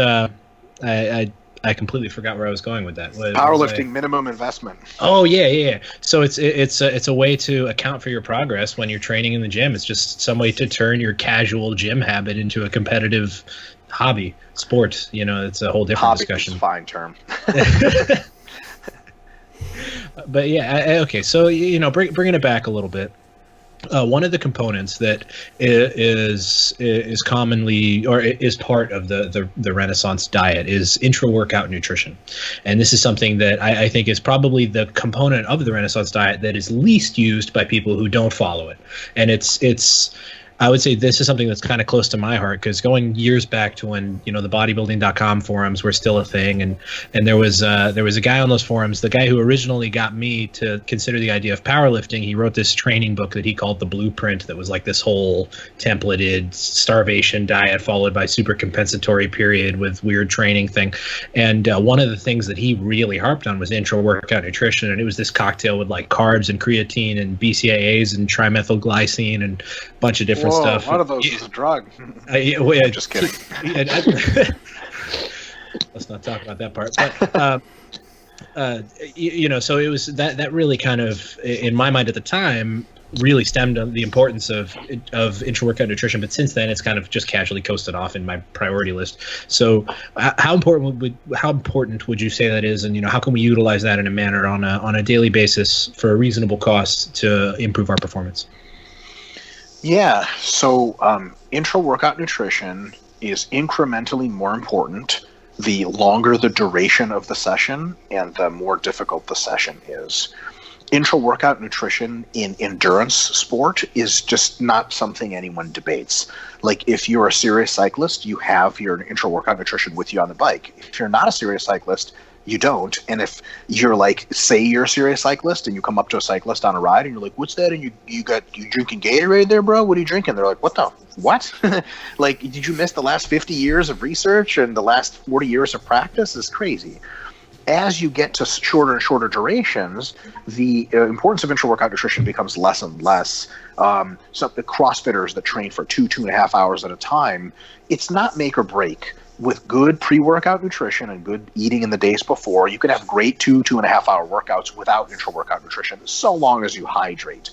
I completely forgot where I was going with that. Powerlifting minimum investment. Oh yeah. So it's a way to account for your progress when you're training in the gym. It's just some way to turn your casual gym habit into a competitive hobby sport. It's a whole different hobby discussion. Is a fine term. But yeah, okay. So bringing it back a little bit. One of the components that is commonly or is part of the Renaissance diet is intra-workout nutrition, and this is something that I think is probably the component of the Renaissance diet that is least used by people who don't follow it. And it's I would say this is something that's kind of close to my heart, because going years back to when the bodybuilding.com forums were still a thing, and there was a guy on those forums, the guy who originally got me to consider the idea of powerlifting. He wrote this training book that he called The Blueprint, that was like this whole templated starvation diet followed by super compensatory period with weird training thing. And one of the things that he really harped on was intra-workout nutrition, and it was this cocktail with like carbs and creatine and BCAAs and trimethylglycine and a bunch of different stuff. One of those is a drug. I'm just kidding. let's not talk about that part. But so it was that really kind of, in my mind at the time, really stemmed on the importance of intra-workout nutrition. But since then, it's kind of just casually coasted off in my priority list. So how important would you say that is, and how can we utilize that in a manner on a daily basis for a reasonable cost to improve our performance? Yeah, so intra-workout nutrition is incrementally more important the longer the duration of the session and the more difficult the session is. Intra-workout nutrition in endurance sport is just not something anyone debates. Like, if you're a serious cyclist, you have your intra-workout nutrition with you on the bike. If you're not a serious cyclist, you don't. And if you're like, say you're a serious cyclist and you come up to a cyclist on a ride and you're like, what's that? And you drinking Gatorade there, bro? What are you drinking? They're like, what? Like, did you miss the last 50 years of research and the last 40 years of practice? It's crazy. As you get to shorter and shorter durations, the importance of intra-workout nutrition becomes less and less. So the CrossFitters that train for 2.5 hours at a time, it's not make or break. With good pre-workout nutrition and good eating in the days before, you can have great 2.5 hour workouts without intra-workout nutrition, so long as you hydrate.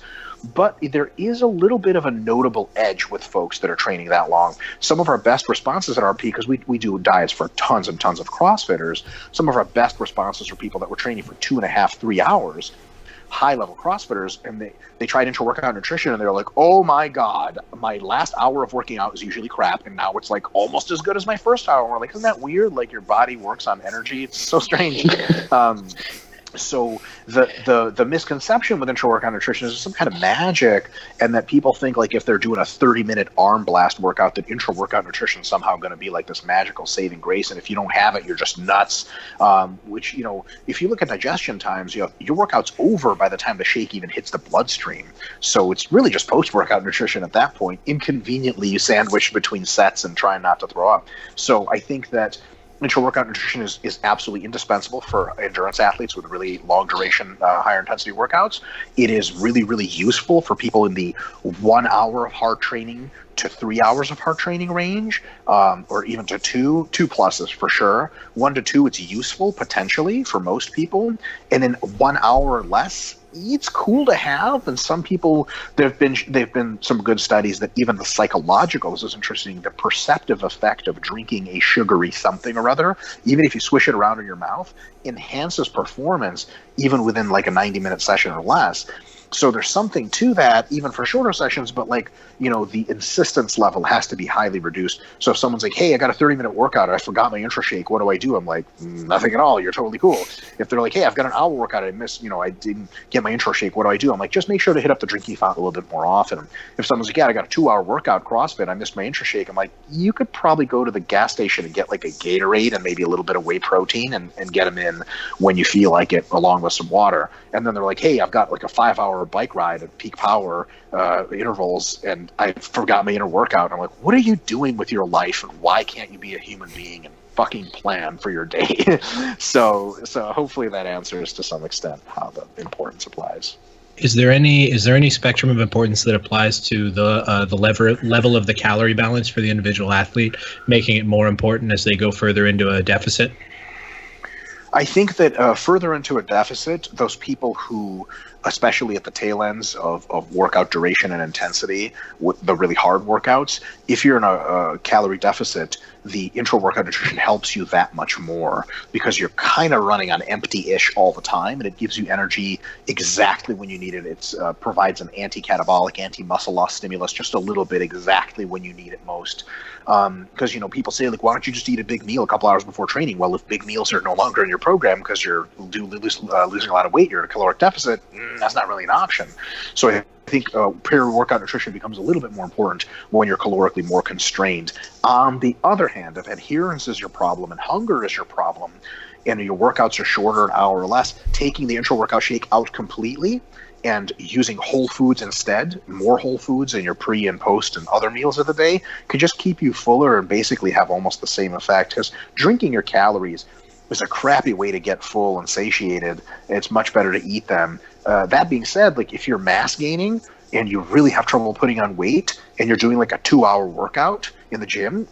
But there is a little bit of a notable edge with folks that are training that long. Some of our best responses at RP, because we do diets for tons and tons of CrossFitters, some of our best responses are people that were training for 2.5, 3 hours, high-level CrossFitters, and they tried intra-workout nutrition, and they're like, oh my God, my last hour of working out is usually crap, and now it's like almost as good as my first hour. And we're like, isn't that weird? Like, your body works on energy. It's so strange. So the misconception with intra-workout nutrition is some kind of magic, and that people think, like, if they're doing a 30-minute arm blast workout, that intra-workout nutrition is somehow going to be like this magical saving grace, and if you don't have it, you're just nuts. Which, if you look at digestion times, your workout's over by the time the shake even hits the bloodstream. So it's really just post-workout nutrition at that point. Inconveniently, you sandwich between sets and try not to throw up. So I think that intra-workout nutrition is absolutely indispensable for endurance athletes with really long duration, higher intensity workouts. It is really, really useful for people in the 1 hour of hard training to 3 hours of hard training range, or even to two pluses for sure. 1 to 2, it's useful potentially for most people. And then 1 hour or less, it's cool to have. And some people, they've been some good studies that even the psychological, this is interesting, the perceptive effect of drinking a sugary something or other, even if you swish it around in your mouth, enhances performance even within like a 90-minute session or less. So there's something to that, even for shorter sessions, but the insistence level has to be highly reduced. So if someone's like, hey, I got a 30-minute workout, I forgot my intra shake, what do? I'm like, nothing at all, you're totally cool. If they're like, hey, I've got an hour workout, I didn't get my intra shake, what do? I'm like, just make sure to hit up the drinking fountain a little bit more often. If someone's like, yeah, I got a 2-hour workout CrossFit, I missed my intra shake, I'm like, you could probably go to the gas station and get like a Gatorade and maybe a little bit of whey protein and get them in when you feel like it, along with some water. And then they're like, hey, I've got like a 5-hour bike ride at peak power intervals, and I forgot my inner workout. I'm like, what are you doing with your life, and why can't you be a human being and fucking plan for your day? so hopefully that answers to some extent how the importance applies. Is there any spectrum of importance that applies to the level of the calorie balance for the individual athlete, making it more important as they go further into a deficit? I think that further into a deficit, those people who, especially at the tail ends of workout duration and intensity, with the really hard workouts, if you're in a calorie deficit, the intra-workout nutrition helps you that much more, because you're kind of running on empty-ish all the time, and it gives you energy exactly when you need it. It provides an anti-catabolic, anti-muscle loss stimulus just a little bit exactly when you need it most. Because, people say, like, why don't you just eat a big meal a couple hours before training? Well, if big meals are no longer in your program because you're losing a lot of weight, you're in a caloric deficit, that's not really an option. So I think pre-workout nutrition becomes a little bit more important when you're calorically more constrained. On the other hand, if adherence is your problem and hunger is your problem, and your workouts are shorter, an hour or less, taking the intra-workout shake out completely and using whole foods instead, more whole foods in your pre and post and other meals of the day, could just keep you fuller and basically have almost the same effect. Because drinking your calories is a crappy way to get full and satiated. It's much better to eat them. That being said, like, if you're mass gaining and you really have trouble putting on weight and you're doing like a 2-hour workout in the gym,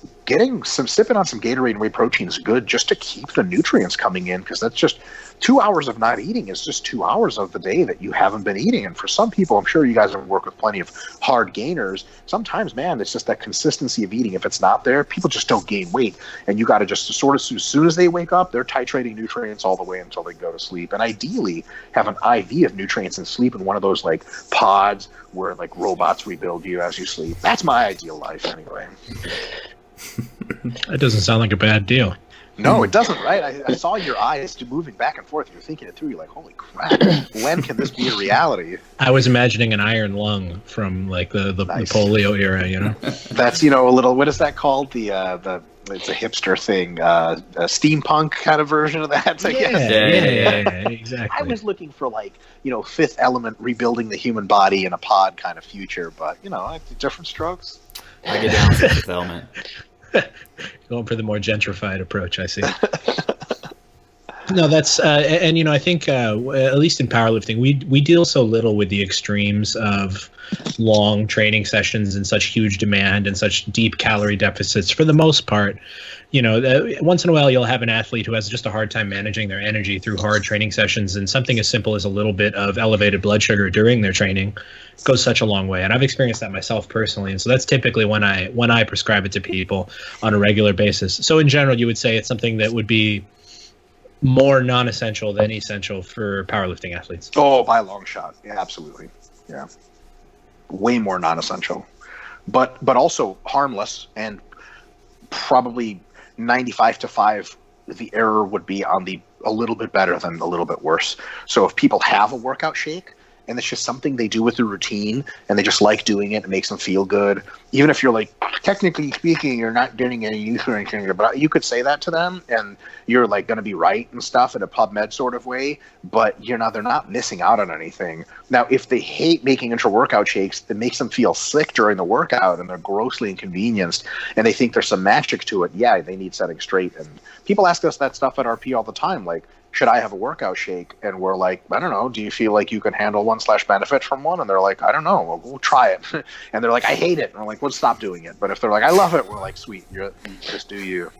sipping on some Gatorade and whey protein is good just to keep the nutrients coming in, because that's just 2 hours of not eating is just 2 hours of the day that you haven't been eating. And for some people, I'm sure you guys have worked with plenty of hard gainers. Sometimes, man, it's just that consistency of eating. If it's not there, people just don't gain weight. And you got to just sort of, as soon as they wake up, they're titrating nutrients all the way until they go to sleep. And ideally have an IV of nutrients and sleep in one of those like pods where like robots rebuild you as you sleep. That's my ideal life anyway. That doesn't sound like a bad deal. No, it doesn't, right? I saw your eyes moving back and forth. You're thinking it through. You're like, holy crap, when can this be a reality? I was imagining an iron lung from like the Nice. polio era, you know? That's, a little, what is that called? It's a hipster thing, a steampunk kind of version of that, I guess. Yeah, exactly. I was looking for like, Fifth Element rebuilding the human body in a pod kind of future, but, different strokes. I get down with the Fifth Element. Going for the more gentrified approach, I see. No, that's and I think at least in powerlifting, we deal so little with the extremes of long training sessions and such huge demand and such deep calorie deficits. For the most part, once in a while you'll have an athlete who has just a hard time managing their energy through hard training sessions, and something as simple as a little bit of elevated blood sugar during their training goes such a long way. And I've experienced that myself personally, and so that's typically when I prescribe it to people on a regular basis. So in general, you would say it's something that would be more non-essential than essential for powerlifting athletes. Oh, by a long shot. Yeah, absolutely. Yeah. Way more non-essential. But also harmless, and probably 95-5, the error would be on the a little bit better than a little bit worse. So if people have a workout shake, and it's just something they do with the routine, and they just like doing it, it makes them feel good. Even if you're like, technically speaking, you're not getting any nutrients in here, but you could say that to them, and you're like going to be right and stuff in a PubMed sort of way, but they're not missing out on anything. Now, if they hate making intra-workout shakes, it makes them feel sick during the workout, and they're grossly inconvenienced, and they think there's some magic to it. Yeah, they need setting straight. And people ask us that stuff at RP all the time, like, should I have a workout shake? And we're like, I don't know. Do you feel like you can handle one / benefit from one? And they're like, I don't know. We'll try it. And they're like, I hate it. And we're like, well, stop doing it. But if they're like, I love it, we're like, sweet. You just do you.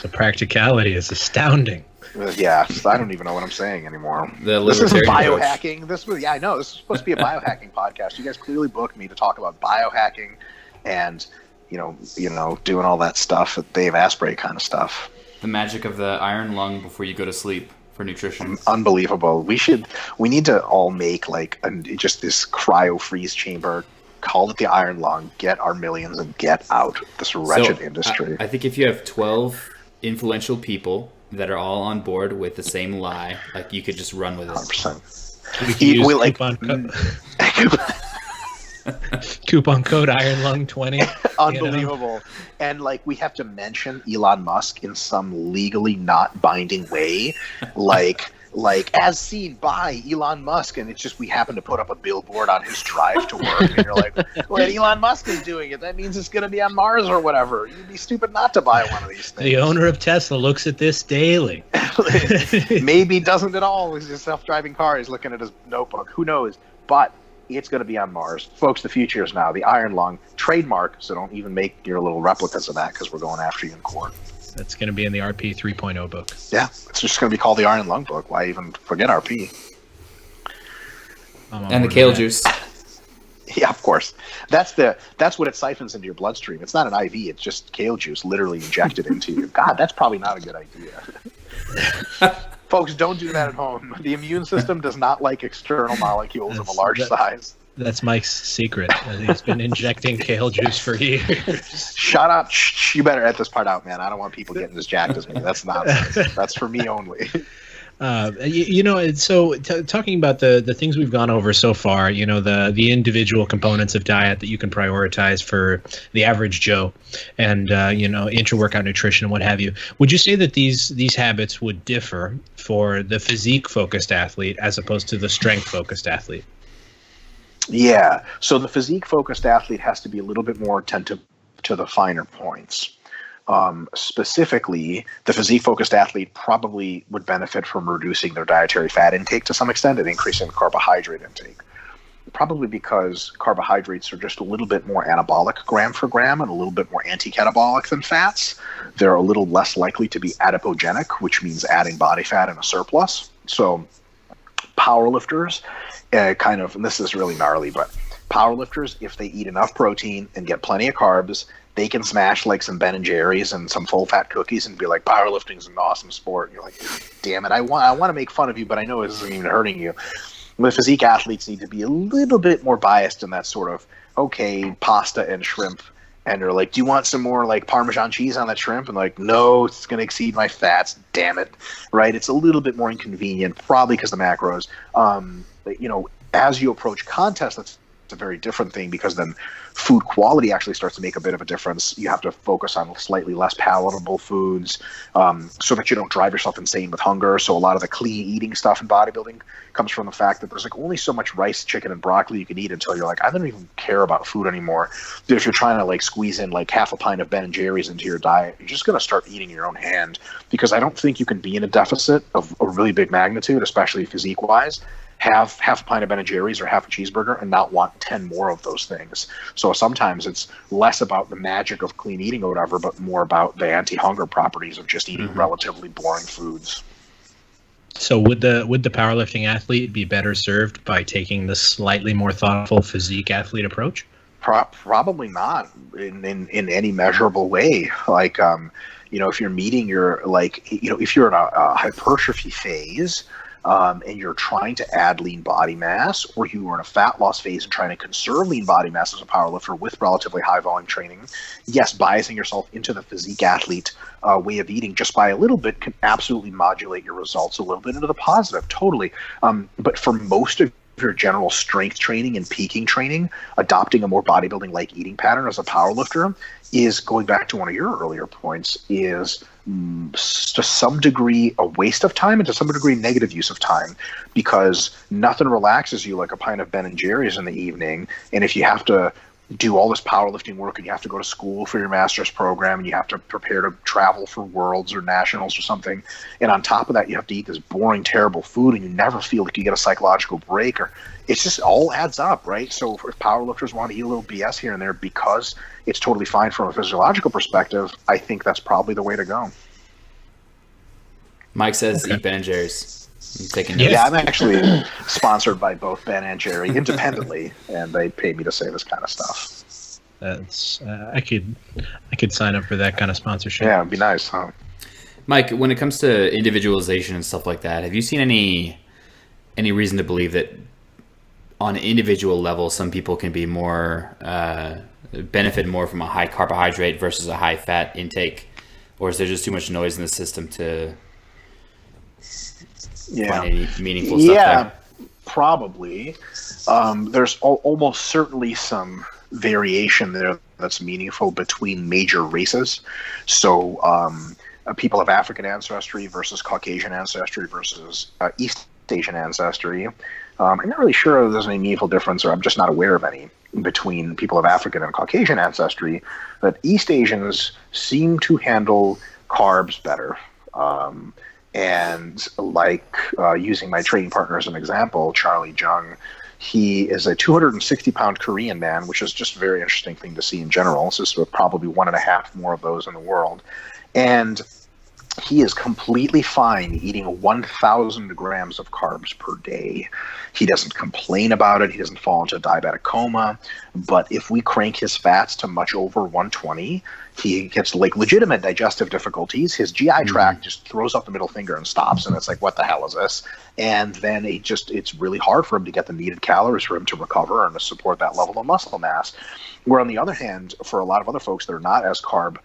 The practicality is astounding. Yeah, I don't even know what I'm saying anymore. This isn't biohacking. I know. This is supposed to be a biohacking podcast. You guys clearly booked me to talk about biohacking and, doing all that stuff, Dave Asprey kind of stuff. The magic of the iron lung before you go to sleep for nutrition. Unbelievable. We need to all make just this cryo freeze chamber, call it the iron lung, get our millions and get out of this wretched industry. I think if you have 12 influential people that are all on board with the same lie, like you could just run with it. 100%. Coupon code IronLung20. Unbelievable. And we have to mention Elon Musk in some legally not binding way, like as seen by Elon Musk, and it's just we happen to put up a billboard on his drive to work, and you're like, well, Elon Musk is doing it, that means it's going to be on Mars or whatever. You'd be stupid not to buy one of these things. The owner of Tesla looks at this daily. Maybe doesn't at all. He's a self-driving car. He's looking at his notebook. Who knows? But it's going to be on Mars. Folks, the future is now. The iron lung, trademark, so don't even make your little replicas of that, because we're going after you in court. That's going to be in the RP 3.0 book. Yeah, it's just going to be called the Iron Lung book. Why even forget RP? And the kale juice. Yeah, of course. That's what it siphons into your bloodstream. It's not an IV. It's just kale juice literally injected into you. God, that's probably not a good idea. Folks, don't do that at home. The immune system does not like external molecules of a large size. That's Mike's secret. He's been injecting kale juice for years. Shut up. Shh, you better edit this part out, man. I don't want people getting as jacked as me. That's nonsense. That's for me only. So talking about the things we've gone over so far, the individual components of diet that you can prioritize for the average Joe, and intra-workout nutrition and what have you. Would you say that these habits would differ for the physique-focused athlete as opposed to the strength-focused athlete? Yeah. So the physique-focused athlete has to be a little bit more attentive to the finer points. Specifically, the physique-focused athlete probably would benefit from reducing their dietary fat intake to some extent and increasing the carbohydrate intake. probably because carbohydrates are just a little bit more anabolic gram for gram and a little bit more anti-catabolic than fats. They're a little less likely to be adipogenic, which means adding body fat in a surplus. So powerlifters, and this is really gnarly, but powerlifters, if they eat enough protein and get plenty of carbs, they can smash like some Ben and Jerry's and some full fat cookies and be like, powerlifting is an awesome sport. And you're like, damn it, I want to make fun of you, but I know this isn't even hurting you. The physique athletes need to be a little bit more biased in that sort of, okay, pasta and shrimp. And they're like, do you want some more like Parmesan cheese on that shrimp? And like, no, it's going to exceed my fats. Damn it. Right. It's a little bit more inconvenient, probably because the macros, as you approach contests, that's a very different thing, because then food quality actually starts to make a bit of a difference. You have to focus on slightly less palatable foods, so that you don't drive yourself insane with hunger. So a lot of the clean eating stuff in bodybuilding comes from the fact that there's like only so much rice, chicken, and broccoli you can eat until you're like, I don't even care about food anymore. But if you're trying to like squeeze in like half a pint of Ben and Jerry's into your diet, you're just going to start eating your own hand, because I don't think you can be in a deficit of a really big magnitude, especially physique wise, have half a pint of Ben & Jerry's or half a cheeseburger and not want 10 more of those things. So sometimes it's less about the magic of clean eating or whatever, but more about the anti-hunger properties of just eating relatively boring foods. So would the powerlifting athlete be better served by taking the slightly more thoughtful physique athlete approach? Probably not in any measurable way. Like, if you're meeting your, if you're in a hypertrophy phase, and you're trying to add lean body mass, or you are in a fat loss phase and trying to conserve lean body mass as a powerlifter with relatively high volume training, yes, biasing yourself into the physique athlete way of eating just by a little bit can absolutely modulate your results a little bit into the positive, totally. But for most of your general strength training and peaking training, adopting a more bodybuilding-like eating pattern as a powerlifter is, going back to one of your earlier points, is to some degree a waste of time and to some degree negative use of time, because nothing relaxes you like a pint of Ben and Jerry's in the evening. And if you have to do all this powerlifting work and you have to go to school for your master's program and you have to prepare to travel for worlds or nationals or something, and on top of that you have to eat this boring, terrible food, and you never feel like you get a psychological break, or it's just all adds up, right? So if powerlifters want to eat a little BS here and there because it's totally fine from a physiological perspective, I think that's probably the way to go. Mike says eat Ben and Jerry's. I'm taking notes. Yeah, I'm actually sponsored by both Ben and Jerry independently, and they pay me to say this kind of stuff. That's I could sign up for that kind of sponsorship. Yeah, it'd be nice, huh? Mike, when it comes to individualization and stuff like that, have you seen any reason to believe that on an individual level, some people can be more benefit more from a high carbohydrate versus a high fat intake, or is there just too much noise in the system to find any meaningful stuff there? Probably. There's almost certainly some variation there that's meaningful between major races. So people of African ancestry versus Caucasian ancestry versus East Asian ancestry. I'm not really sure if there's any meaningful difference, or I'm just not aware of any, between people of African and Caucasian ancestry. But East Asians seem to handle carbs better. And like using my training partner as an example, Charlie Jung, he is a 260-pound Korean man, which is just a very interesting thing to see in general. This is probably 1.5 more of those in the world. And he is completely fine eating 1,000 grams of carbs per day. He doesn't complain about it. He doesn't fall into a diabetic coma. But if we crank his fats to much over 120, he gets like legitimate digestive difficulties. His GI tract just throws up the middle finger and stops. And it's like, what the hell is this? And then it's really hard for him to get the needed calories for him to recover and to support that level of muscle mass. Where on the other hand, for a lot of other folks that are not as carb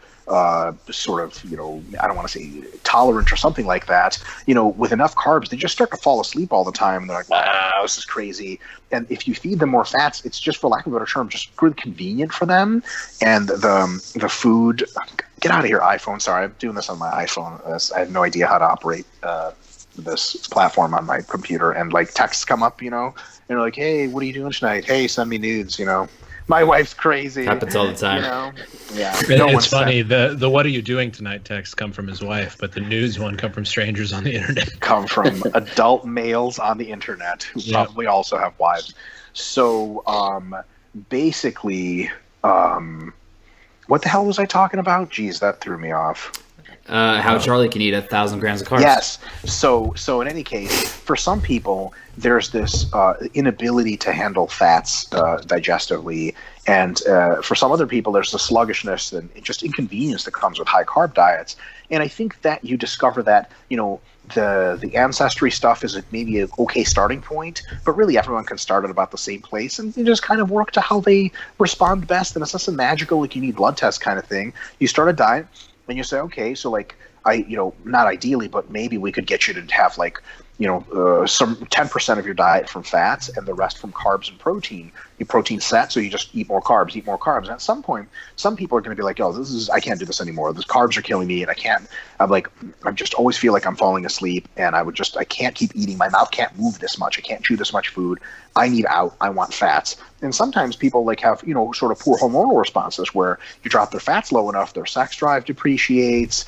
sort of, I don't want to say tolerant or something like that, with enough carbs, they just start to fall asleep all the time. And they're like, wow, this is crazy. And if you feed them more fats, it's just, for lack of a better term, just really convenient for them. And the food, get out of here, iPhone. Sorry, I'm doing this on my iPhone. I have no idea how to operate this platform on my computer. And like texts come up, and they're like, hey, what are you doing tonight? Hey, send me nudes, My wife's crazy. Happens all the time. Yeah. It's funny. The "What are you doing tonight?" texts come from his wife, but the news one come from strangers on the internet. Come from adult males on the internet who probably also have wives. So basically, what the hell was I talking about? Geez, that threw me off. How Charlie can eat 1,000 grams of carbs. Yes. So in any case, for some people, there's this inability to handle fats digestively, and for some other people, there's the sluggishness and just inconvenience that comes with high carb diets. And I think that you discover that, the ancestry stuff is maybe an okay starting point, but really everyone can start at about the same place, and you just kind of work to how they respond best. And it's not a magical, like you need blood test kind of thing. You start a diet and you say, okay, so like not ideally, but maybe we could get you to have some 10% of your diet from fats and the rest from carbs and protein. You protein set, so you just eat more carbs. And at some point, some people are going to be like, oh, I can't do this anymore. The carbs are killing me, and I just always feel like I'm falling asleep, and I can't keep eating. My mouth can't move this much. I can't chew this much food. I need out. I want fats. And sometimes people have, sort of poor hormonal responses where you drop their fats low enough, their sex drive depreciates.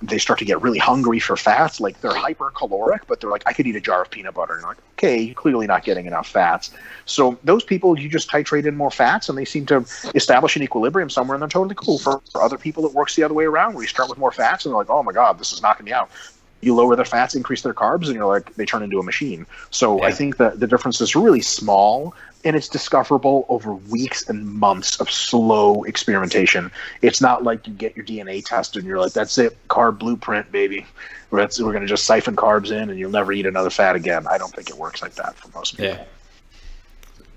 They start to get really hungry for fats. Like they're hypercaloric, but they're like, I could eat a jar of peanut butter. And you're like, okay, you're clearly not getting enough fats. So those people, you just titrate in more fats and they seem to establish an equilibrium somewhere, and they're totally cool. For other people, it works the other way around, where you start with more fats and they're like, oh my God, this is knocking me out. You lower their fats, increase their carbs, and you're like, they turn into a machine. So yeah. I think that the difference is really small, and it's discoverable over weeks and months of slow experimentation. It's not like you get your DNA tested and you're like, that's it, carb blueprint, baby. We're going to just siphon carbs in and you'll never eat another fat again. I don't think it works like that for most people. Yeah.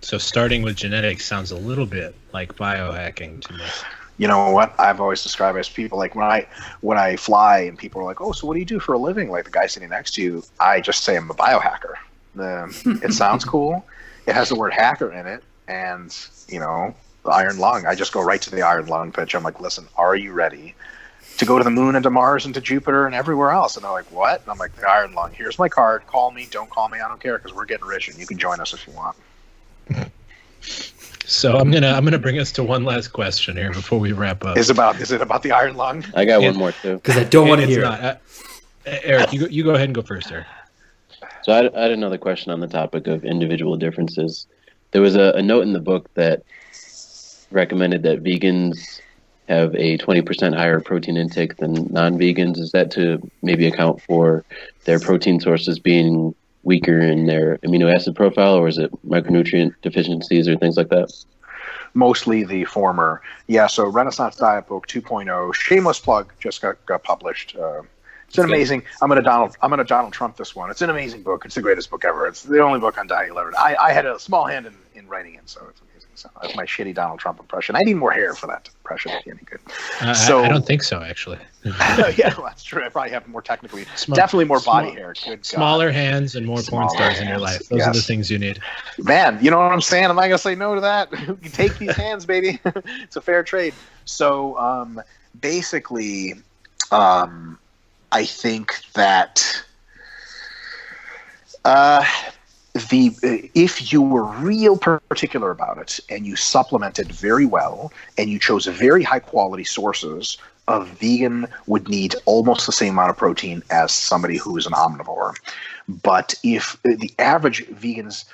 So starting with genetics sounds a little bit like biohacking to me. You know what I've always described as people, like when I fly and people are like, oh, so what do you do for a living? Like the guy sitting next to you, I just say I'm a biohacker. It sounds cool. It has the word hacker in it, and the iron lung. I just go right to the iron lung pitch. I'm like, listen, are you ready to go to the moon and to Mars and to Jupiter and everywhere else? And they're like, what? And I'm like, the iron lung. Here's my card. Call me. Don't call me. I don't care, because we're getting rich and you can join us if you want. So I'm gonna bring us to one last question here before we wrap up. Is it about the iron lung? I got one more too, because I don't want to hear it. Eric, you go ahead and go first, Eric. So I had another question on the topic of individual differences. There was a note in the book that recommended that vegans have a 20% higher protein intake than non-vegans. Is that to maybe account for their protein sources being weaker in their amino acid profile, or is it micronutrient deficiencies or things like that? Mostly the former. Yeah, so Renaissance Diet Book 2.0, shameless plug, just got published. It's an amazing. I'm gonna Donald Trump this one. It's an amazing book. It's the greatest book ever. It's the only book on diet you'll ever. I had a small hand in writing it, so it's amazing. So that's my shitty Donald Trump impression. I need more hair for that impression to be any good. I don't think so, actually. Yeah, well, that's true. I probably have more technically, definitely more body hair. Good smaller hands and more porn stars in your life. Those are the things you need. Man, you know what I'm saying? I'm not gonna say no to that. You take these hands, baby. It's a fair trade. So basically, I think that if you were real particular about it and you supplemented very well and you chose very high quality sources, a vegan would need almost the same amount of protein as somebody who is an omnivore. But if the average vegans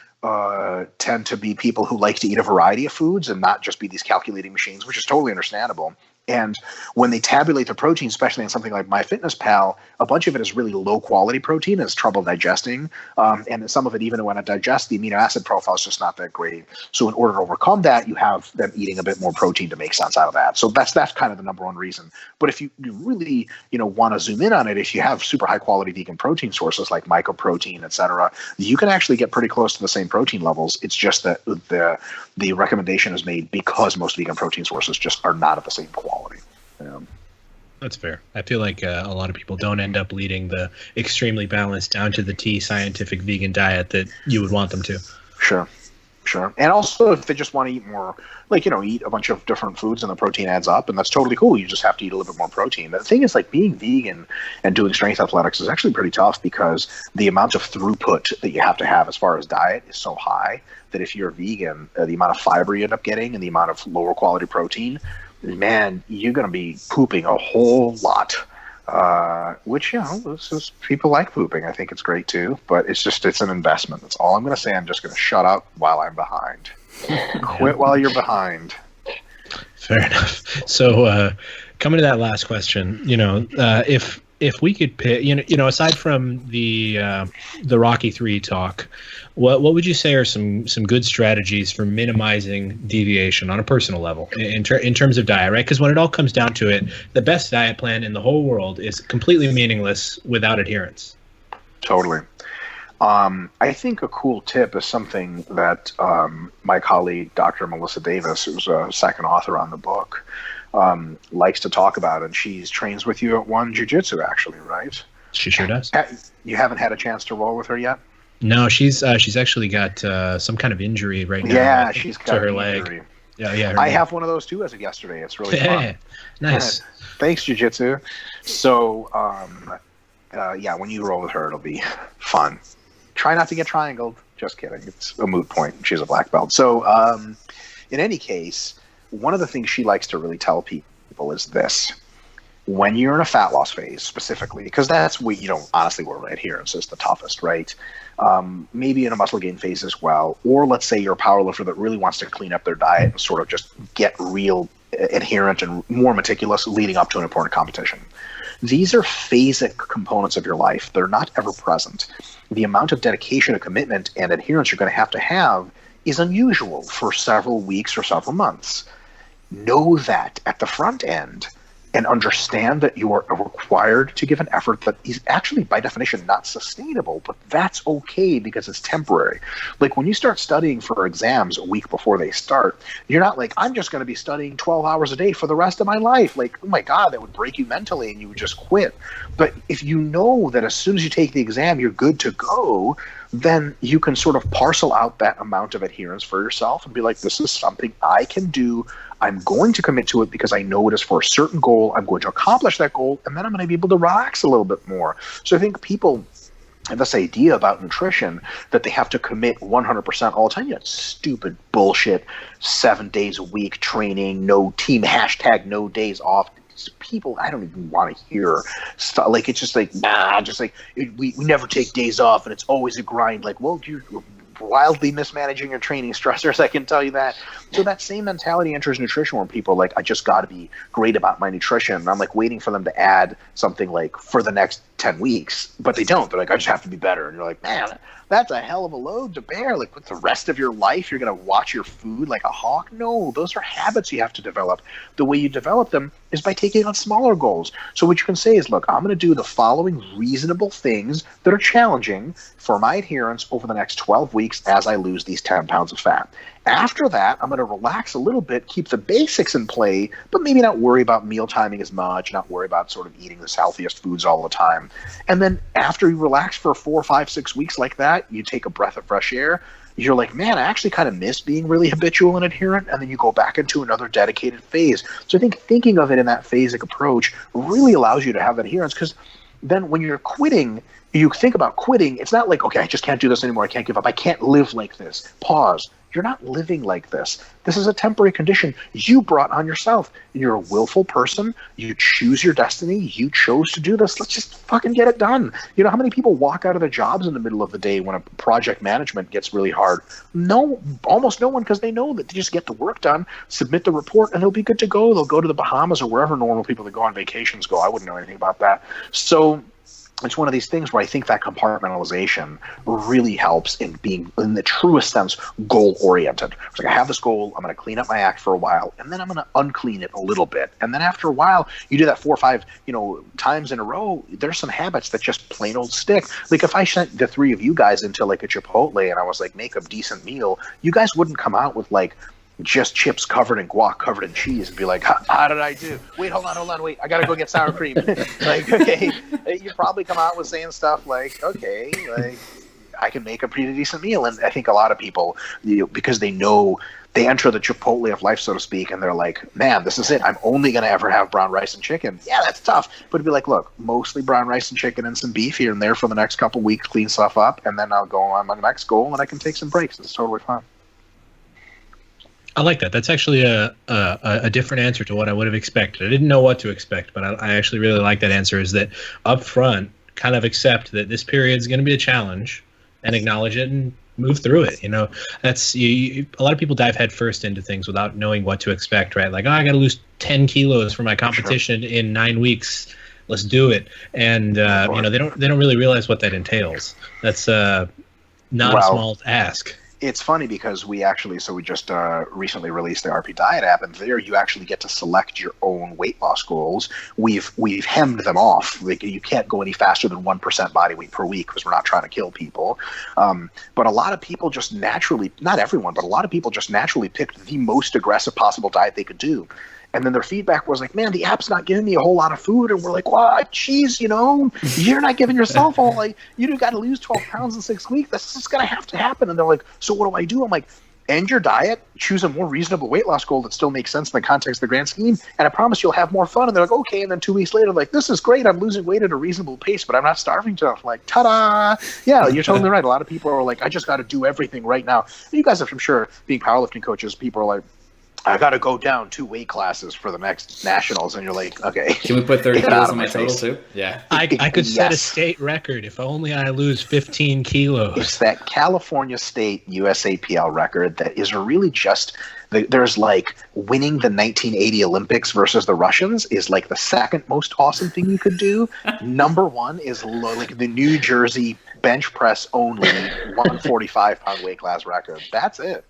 tend to be people who like to eat a variety of foods and not just be these calculating machines, which is totally understandable. And when they tabulate the protein, especially in something like MyFitnessPal, a bunch of it is really low quality protein, it's trouble digesting. And some of it, even when it digests, the amino acid profile is just not that great. So in order to overcome that, you have them eating a bit more protein to make sense out of that. So that's kind of the number one reason. But if you really want to zoom in on it, if you have super high quality vegan protein sources like mycoprotein, et cetera, you can actually get pretty close to the same protein levels. It's just that the recommendation is made because most vegan protein sources just are not of the same quality. That's fair. I feel like a lot of people don't end up leading the extremely balanced, down to the T scientific vegan diet that you would want them to. Sure. And also, if they just want to eat more, eat a bunch of different foods and the protein adds up, and that's totally cool. You just have to eat a little bit more protein. The thing is, being vegan and doing strength athletics is actually pretty tough because the amount of throughput that you have to have as far as diet is so high that if you're vegan, the amount of fiber you end up getting and the amount of lower quality protein, man, you're going to be pooping a whole lot. Which, people like pooping. I think it's great too, but it's an investment. That's all I'm going to say. I'm just going to shut up while I'm behind. Quit while you're behind. Fair enough. So, coming to that last question, if we could pick, aside from the Rocky 3 talk, what would you say are some good strategies for minimizing deviation on a personal level in terms of diet, right? Because when it all comes down to it, the best diet plan in the whole world is completely meaningless without adherence. Totally. I think a cool tip is something that my colleague, Dr. Melissa Davis, who's a second author on the book, likes to talk about, and she trains with you at One Jiu Jitsu, actually, right? She sure does. You haven't had a chance to roll with her yet? No, she's actually got some kind of injury right now. Yeah, she's got her leg. Yeah. I have one of those too as of yesterday. It's really fun. Nice. Thanks, Jiu Jitsu. So, when you roll with her, it'll be fun. Try not to get triangled. Just kidding. It's a moot point. She's a black belt. So, in any case, one of the things she likes to really tell people is this. When you're in a fat loss phase specifically, because that's where, honestly, where adherence is the toughest, right? Maybe in a muscle gain phase as well. Or let's say you're a powerlifter that really wants to clean up their diet and sort of just get real adherent and more meticulous leading up to an important competition. These are phasic components of your life. They're not ever present. The amount of dedication and commitment and adherence you're going to have is unusual for several weeks or several months. Know that at the front end and understand that you are required to give an effort that is actually, by definition, not sustainable, but that's okay because it's temporary. Like when you start studying for exams a week before they start, you're not like, I'm just going to be studying 12 hours a day for the rest of my life. Like, oh my God, that would break you mentally and you would just quit. But if you know that as soon as you take the exam, you're good to go, then you can sort of parcel out that amount of adherence for yourself and be like, this is something I can do. I'm going to commit to it because I know it is for a certain goal. I'm going to accomplish that goal, and then I'm going to be able to relax a little bit more. So I think people have this idea about nutrition that they have to commit 100% all the time. That's stupid bullshit. 7 days a week training, no team, hashtag no days off. People, I don't even want to hear stuff. Like, it's just like, we never take days off and it's always a grind. Like, well, you're wildly mismanaging your training stressors, I can tell you that. So that same mentality enters nutrition where people are like, I just got to be great about my nutrition. And I'm like waiting for them to add something like for the next 10 weeks, but they don't. They're like, I just have to be better. And you're like, man, that's a hell of a load to bear. Like with the rest of your life, you're going to watch your food like a hawk? No, those are habits you have to develop. The way you develop them is by taking on smaller goals. So what you can say is, look, I'm going to do the following reasonable things that are challenging for my adherence over the next 12 weeks as I lose these 10 pounds of fat. After that, I'm going to relax a little bit, keep the basics in play, but maybe not worry about meal timing as much, not worry about sort of eating the healthiest foods all the time. And then after you relax for 4, 5, 6 weeks like that, you take a breath of fresh air. You're like, man, I actually kind of miss being really habitual and adherent. And then you go back into another dedicated phase. So I think thinking of it in that phasic approach really allows you to have adherence, because then when you're quitting, you think about quitting. It's not like, okay, I just can't do this anymore. I can't give up. I can't live like this. Pause. You're not living like this. This is a temporary condition you brought on yourself. You're a willful person. You choose your destiny. You chose to do this. Let's just fucking get it done. You know how many people walk out of their jobs in the middle of the day when a project management gets really hard? No, almost no one, because they know that they just get the work done, submit the report, and they'll be good to go. They'll go to the Bahamas or wherever normal people that go on vacations go. I wouldn't know anything about that. So it's one of these things where I think that compartmentalization really helps in being, in the truest sense, goal-oriented. It's like, I have this goal, I'm going to clean up my act for a while, and then I'm going to unclean it a little bit. And then after a while, you do that 4 or 5, times in a row, there's some habits that just plain old stick. Like if I sent the 3 of you guys into like a Chipotle and I was like, make a decent meal, you guys wouldn't come out with like just chips covered in guac, covered in cheese, and be like, how did I do? Wait, hold on, wait, I gotta go get sour cream. Like, okay, you probably come out with saying stuff like, okay, like, I can make a pretty decent meal. And I think a lot of people, because they know, they enter the Chipotle of life, so to speak, and they're like, man, this is it. I'm only going to ever have brown rice and chicken. Yeah, that's tough. But it'd be like, look, mostly brown rice and chicken and some beef here and there for the next couple weeks, clean stuff up, and then I'll go on my next goal and I can take some breaks. It's totally fine. I like that. That's actually a different answer to what I would have expected. I didn't know what to expect, but I actually really like that answer, is that up front, kind of accept that this period is going to be a challenge and acknowledge it and move through it. That's a lot of people dive headfirst into things without knowing what to expect, right? Like, I got to lose 10 kilos for my competition in 9 weeks. Let's do it. And they don't really realize what that entails. That's not a small ask. It's funny because we just recently released the RP Diet app, and there you actually get to select your own weight loss goals. We've hemmed them off. Like, you can't go any faster than 1% body weight per week because we're not trying to kill people. But a lot of people just naturally, not everyone, but a lot of people just naturally picked the most aggressive possible diet they could do. And then their feedback was like, man, the app's not giving me a whole lot of food. And we're like, well, geez, you're not giving yourself all, like, you got to lose 12 pounds in 6 weeks. That's just going to have to happen. And they're like, so what do I do? I'm like, end your diet, choose a more reasonable weight loss goal that still makes sense in the context of the grand scheme, and I promise you'll have more fun. And they're like, okay. And then 2 weeks later, like, this is great. I'm losing weight at a reasonable pace, but I'm not starving to death. Like, ta-da! Yeah, you're totally right. A lot of people are like, I just got to do everything right now. You guys, I'm sure, being powerlifting coaches, people are like, I got to go down 2 weight classes for the next nationals, and you're like, okay. Can we put 30 kilos on my total too? Yeah. I could set a state record if only I lose 15 kilos. It's that California State USAPL record that is really just there's like winning the 1980 Olympics versus the Russians is like the second most awesome thing you could do. Number one is like the New Jersey bench press only 145-pound weight class record. That's it.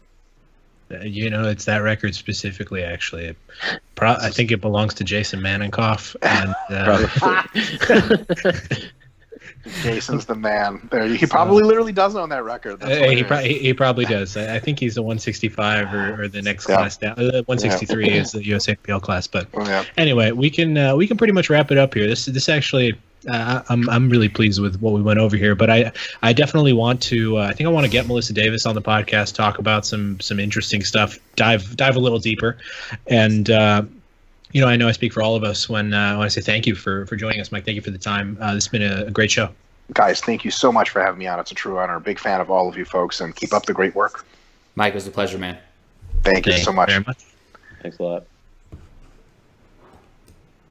It's that record specifically, actually. I think it belongs to Jason Manenkoff. And, Jason's the man. He probably literally does own that record. He probably does. I think he's a 165 or the next class down. 163 is the USAPL class. But anyway, we can pretty much wrap it up here. This actually. I'm really pleased with what we went over here, but I definitely want to. I think I want to get Melissa Davis on the podcast, talk about some interesting stuff, dive a little deeper, and I know I speak for all of us when I say thank you for joining us, Mike. Thank you for the time. This has been a great show. Guys, thank you so much for having me on. It's a true honor. Big fan of all of you folks, and keep up the great work. Mike, it was a pleasure, man. Thank you so much. Thanks a lot.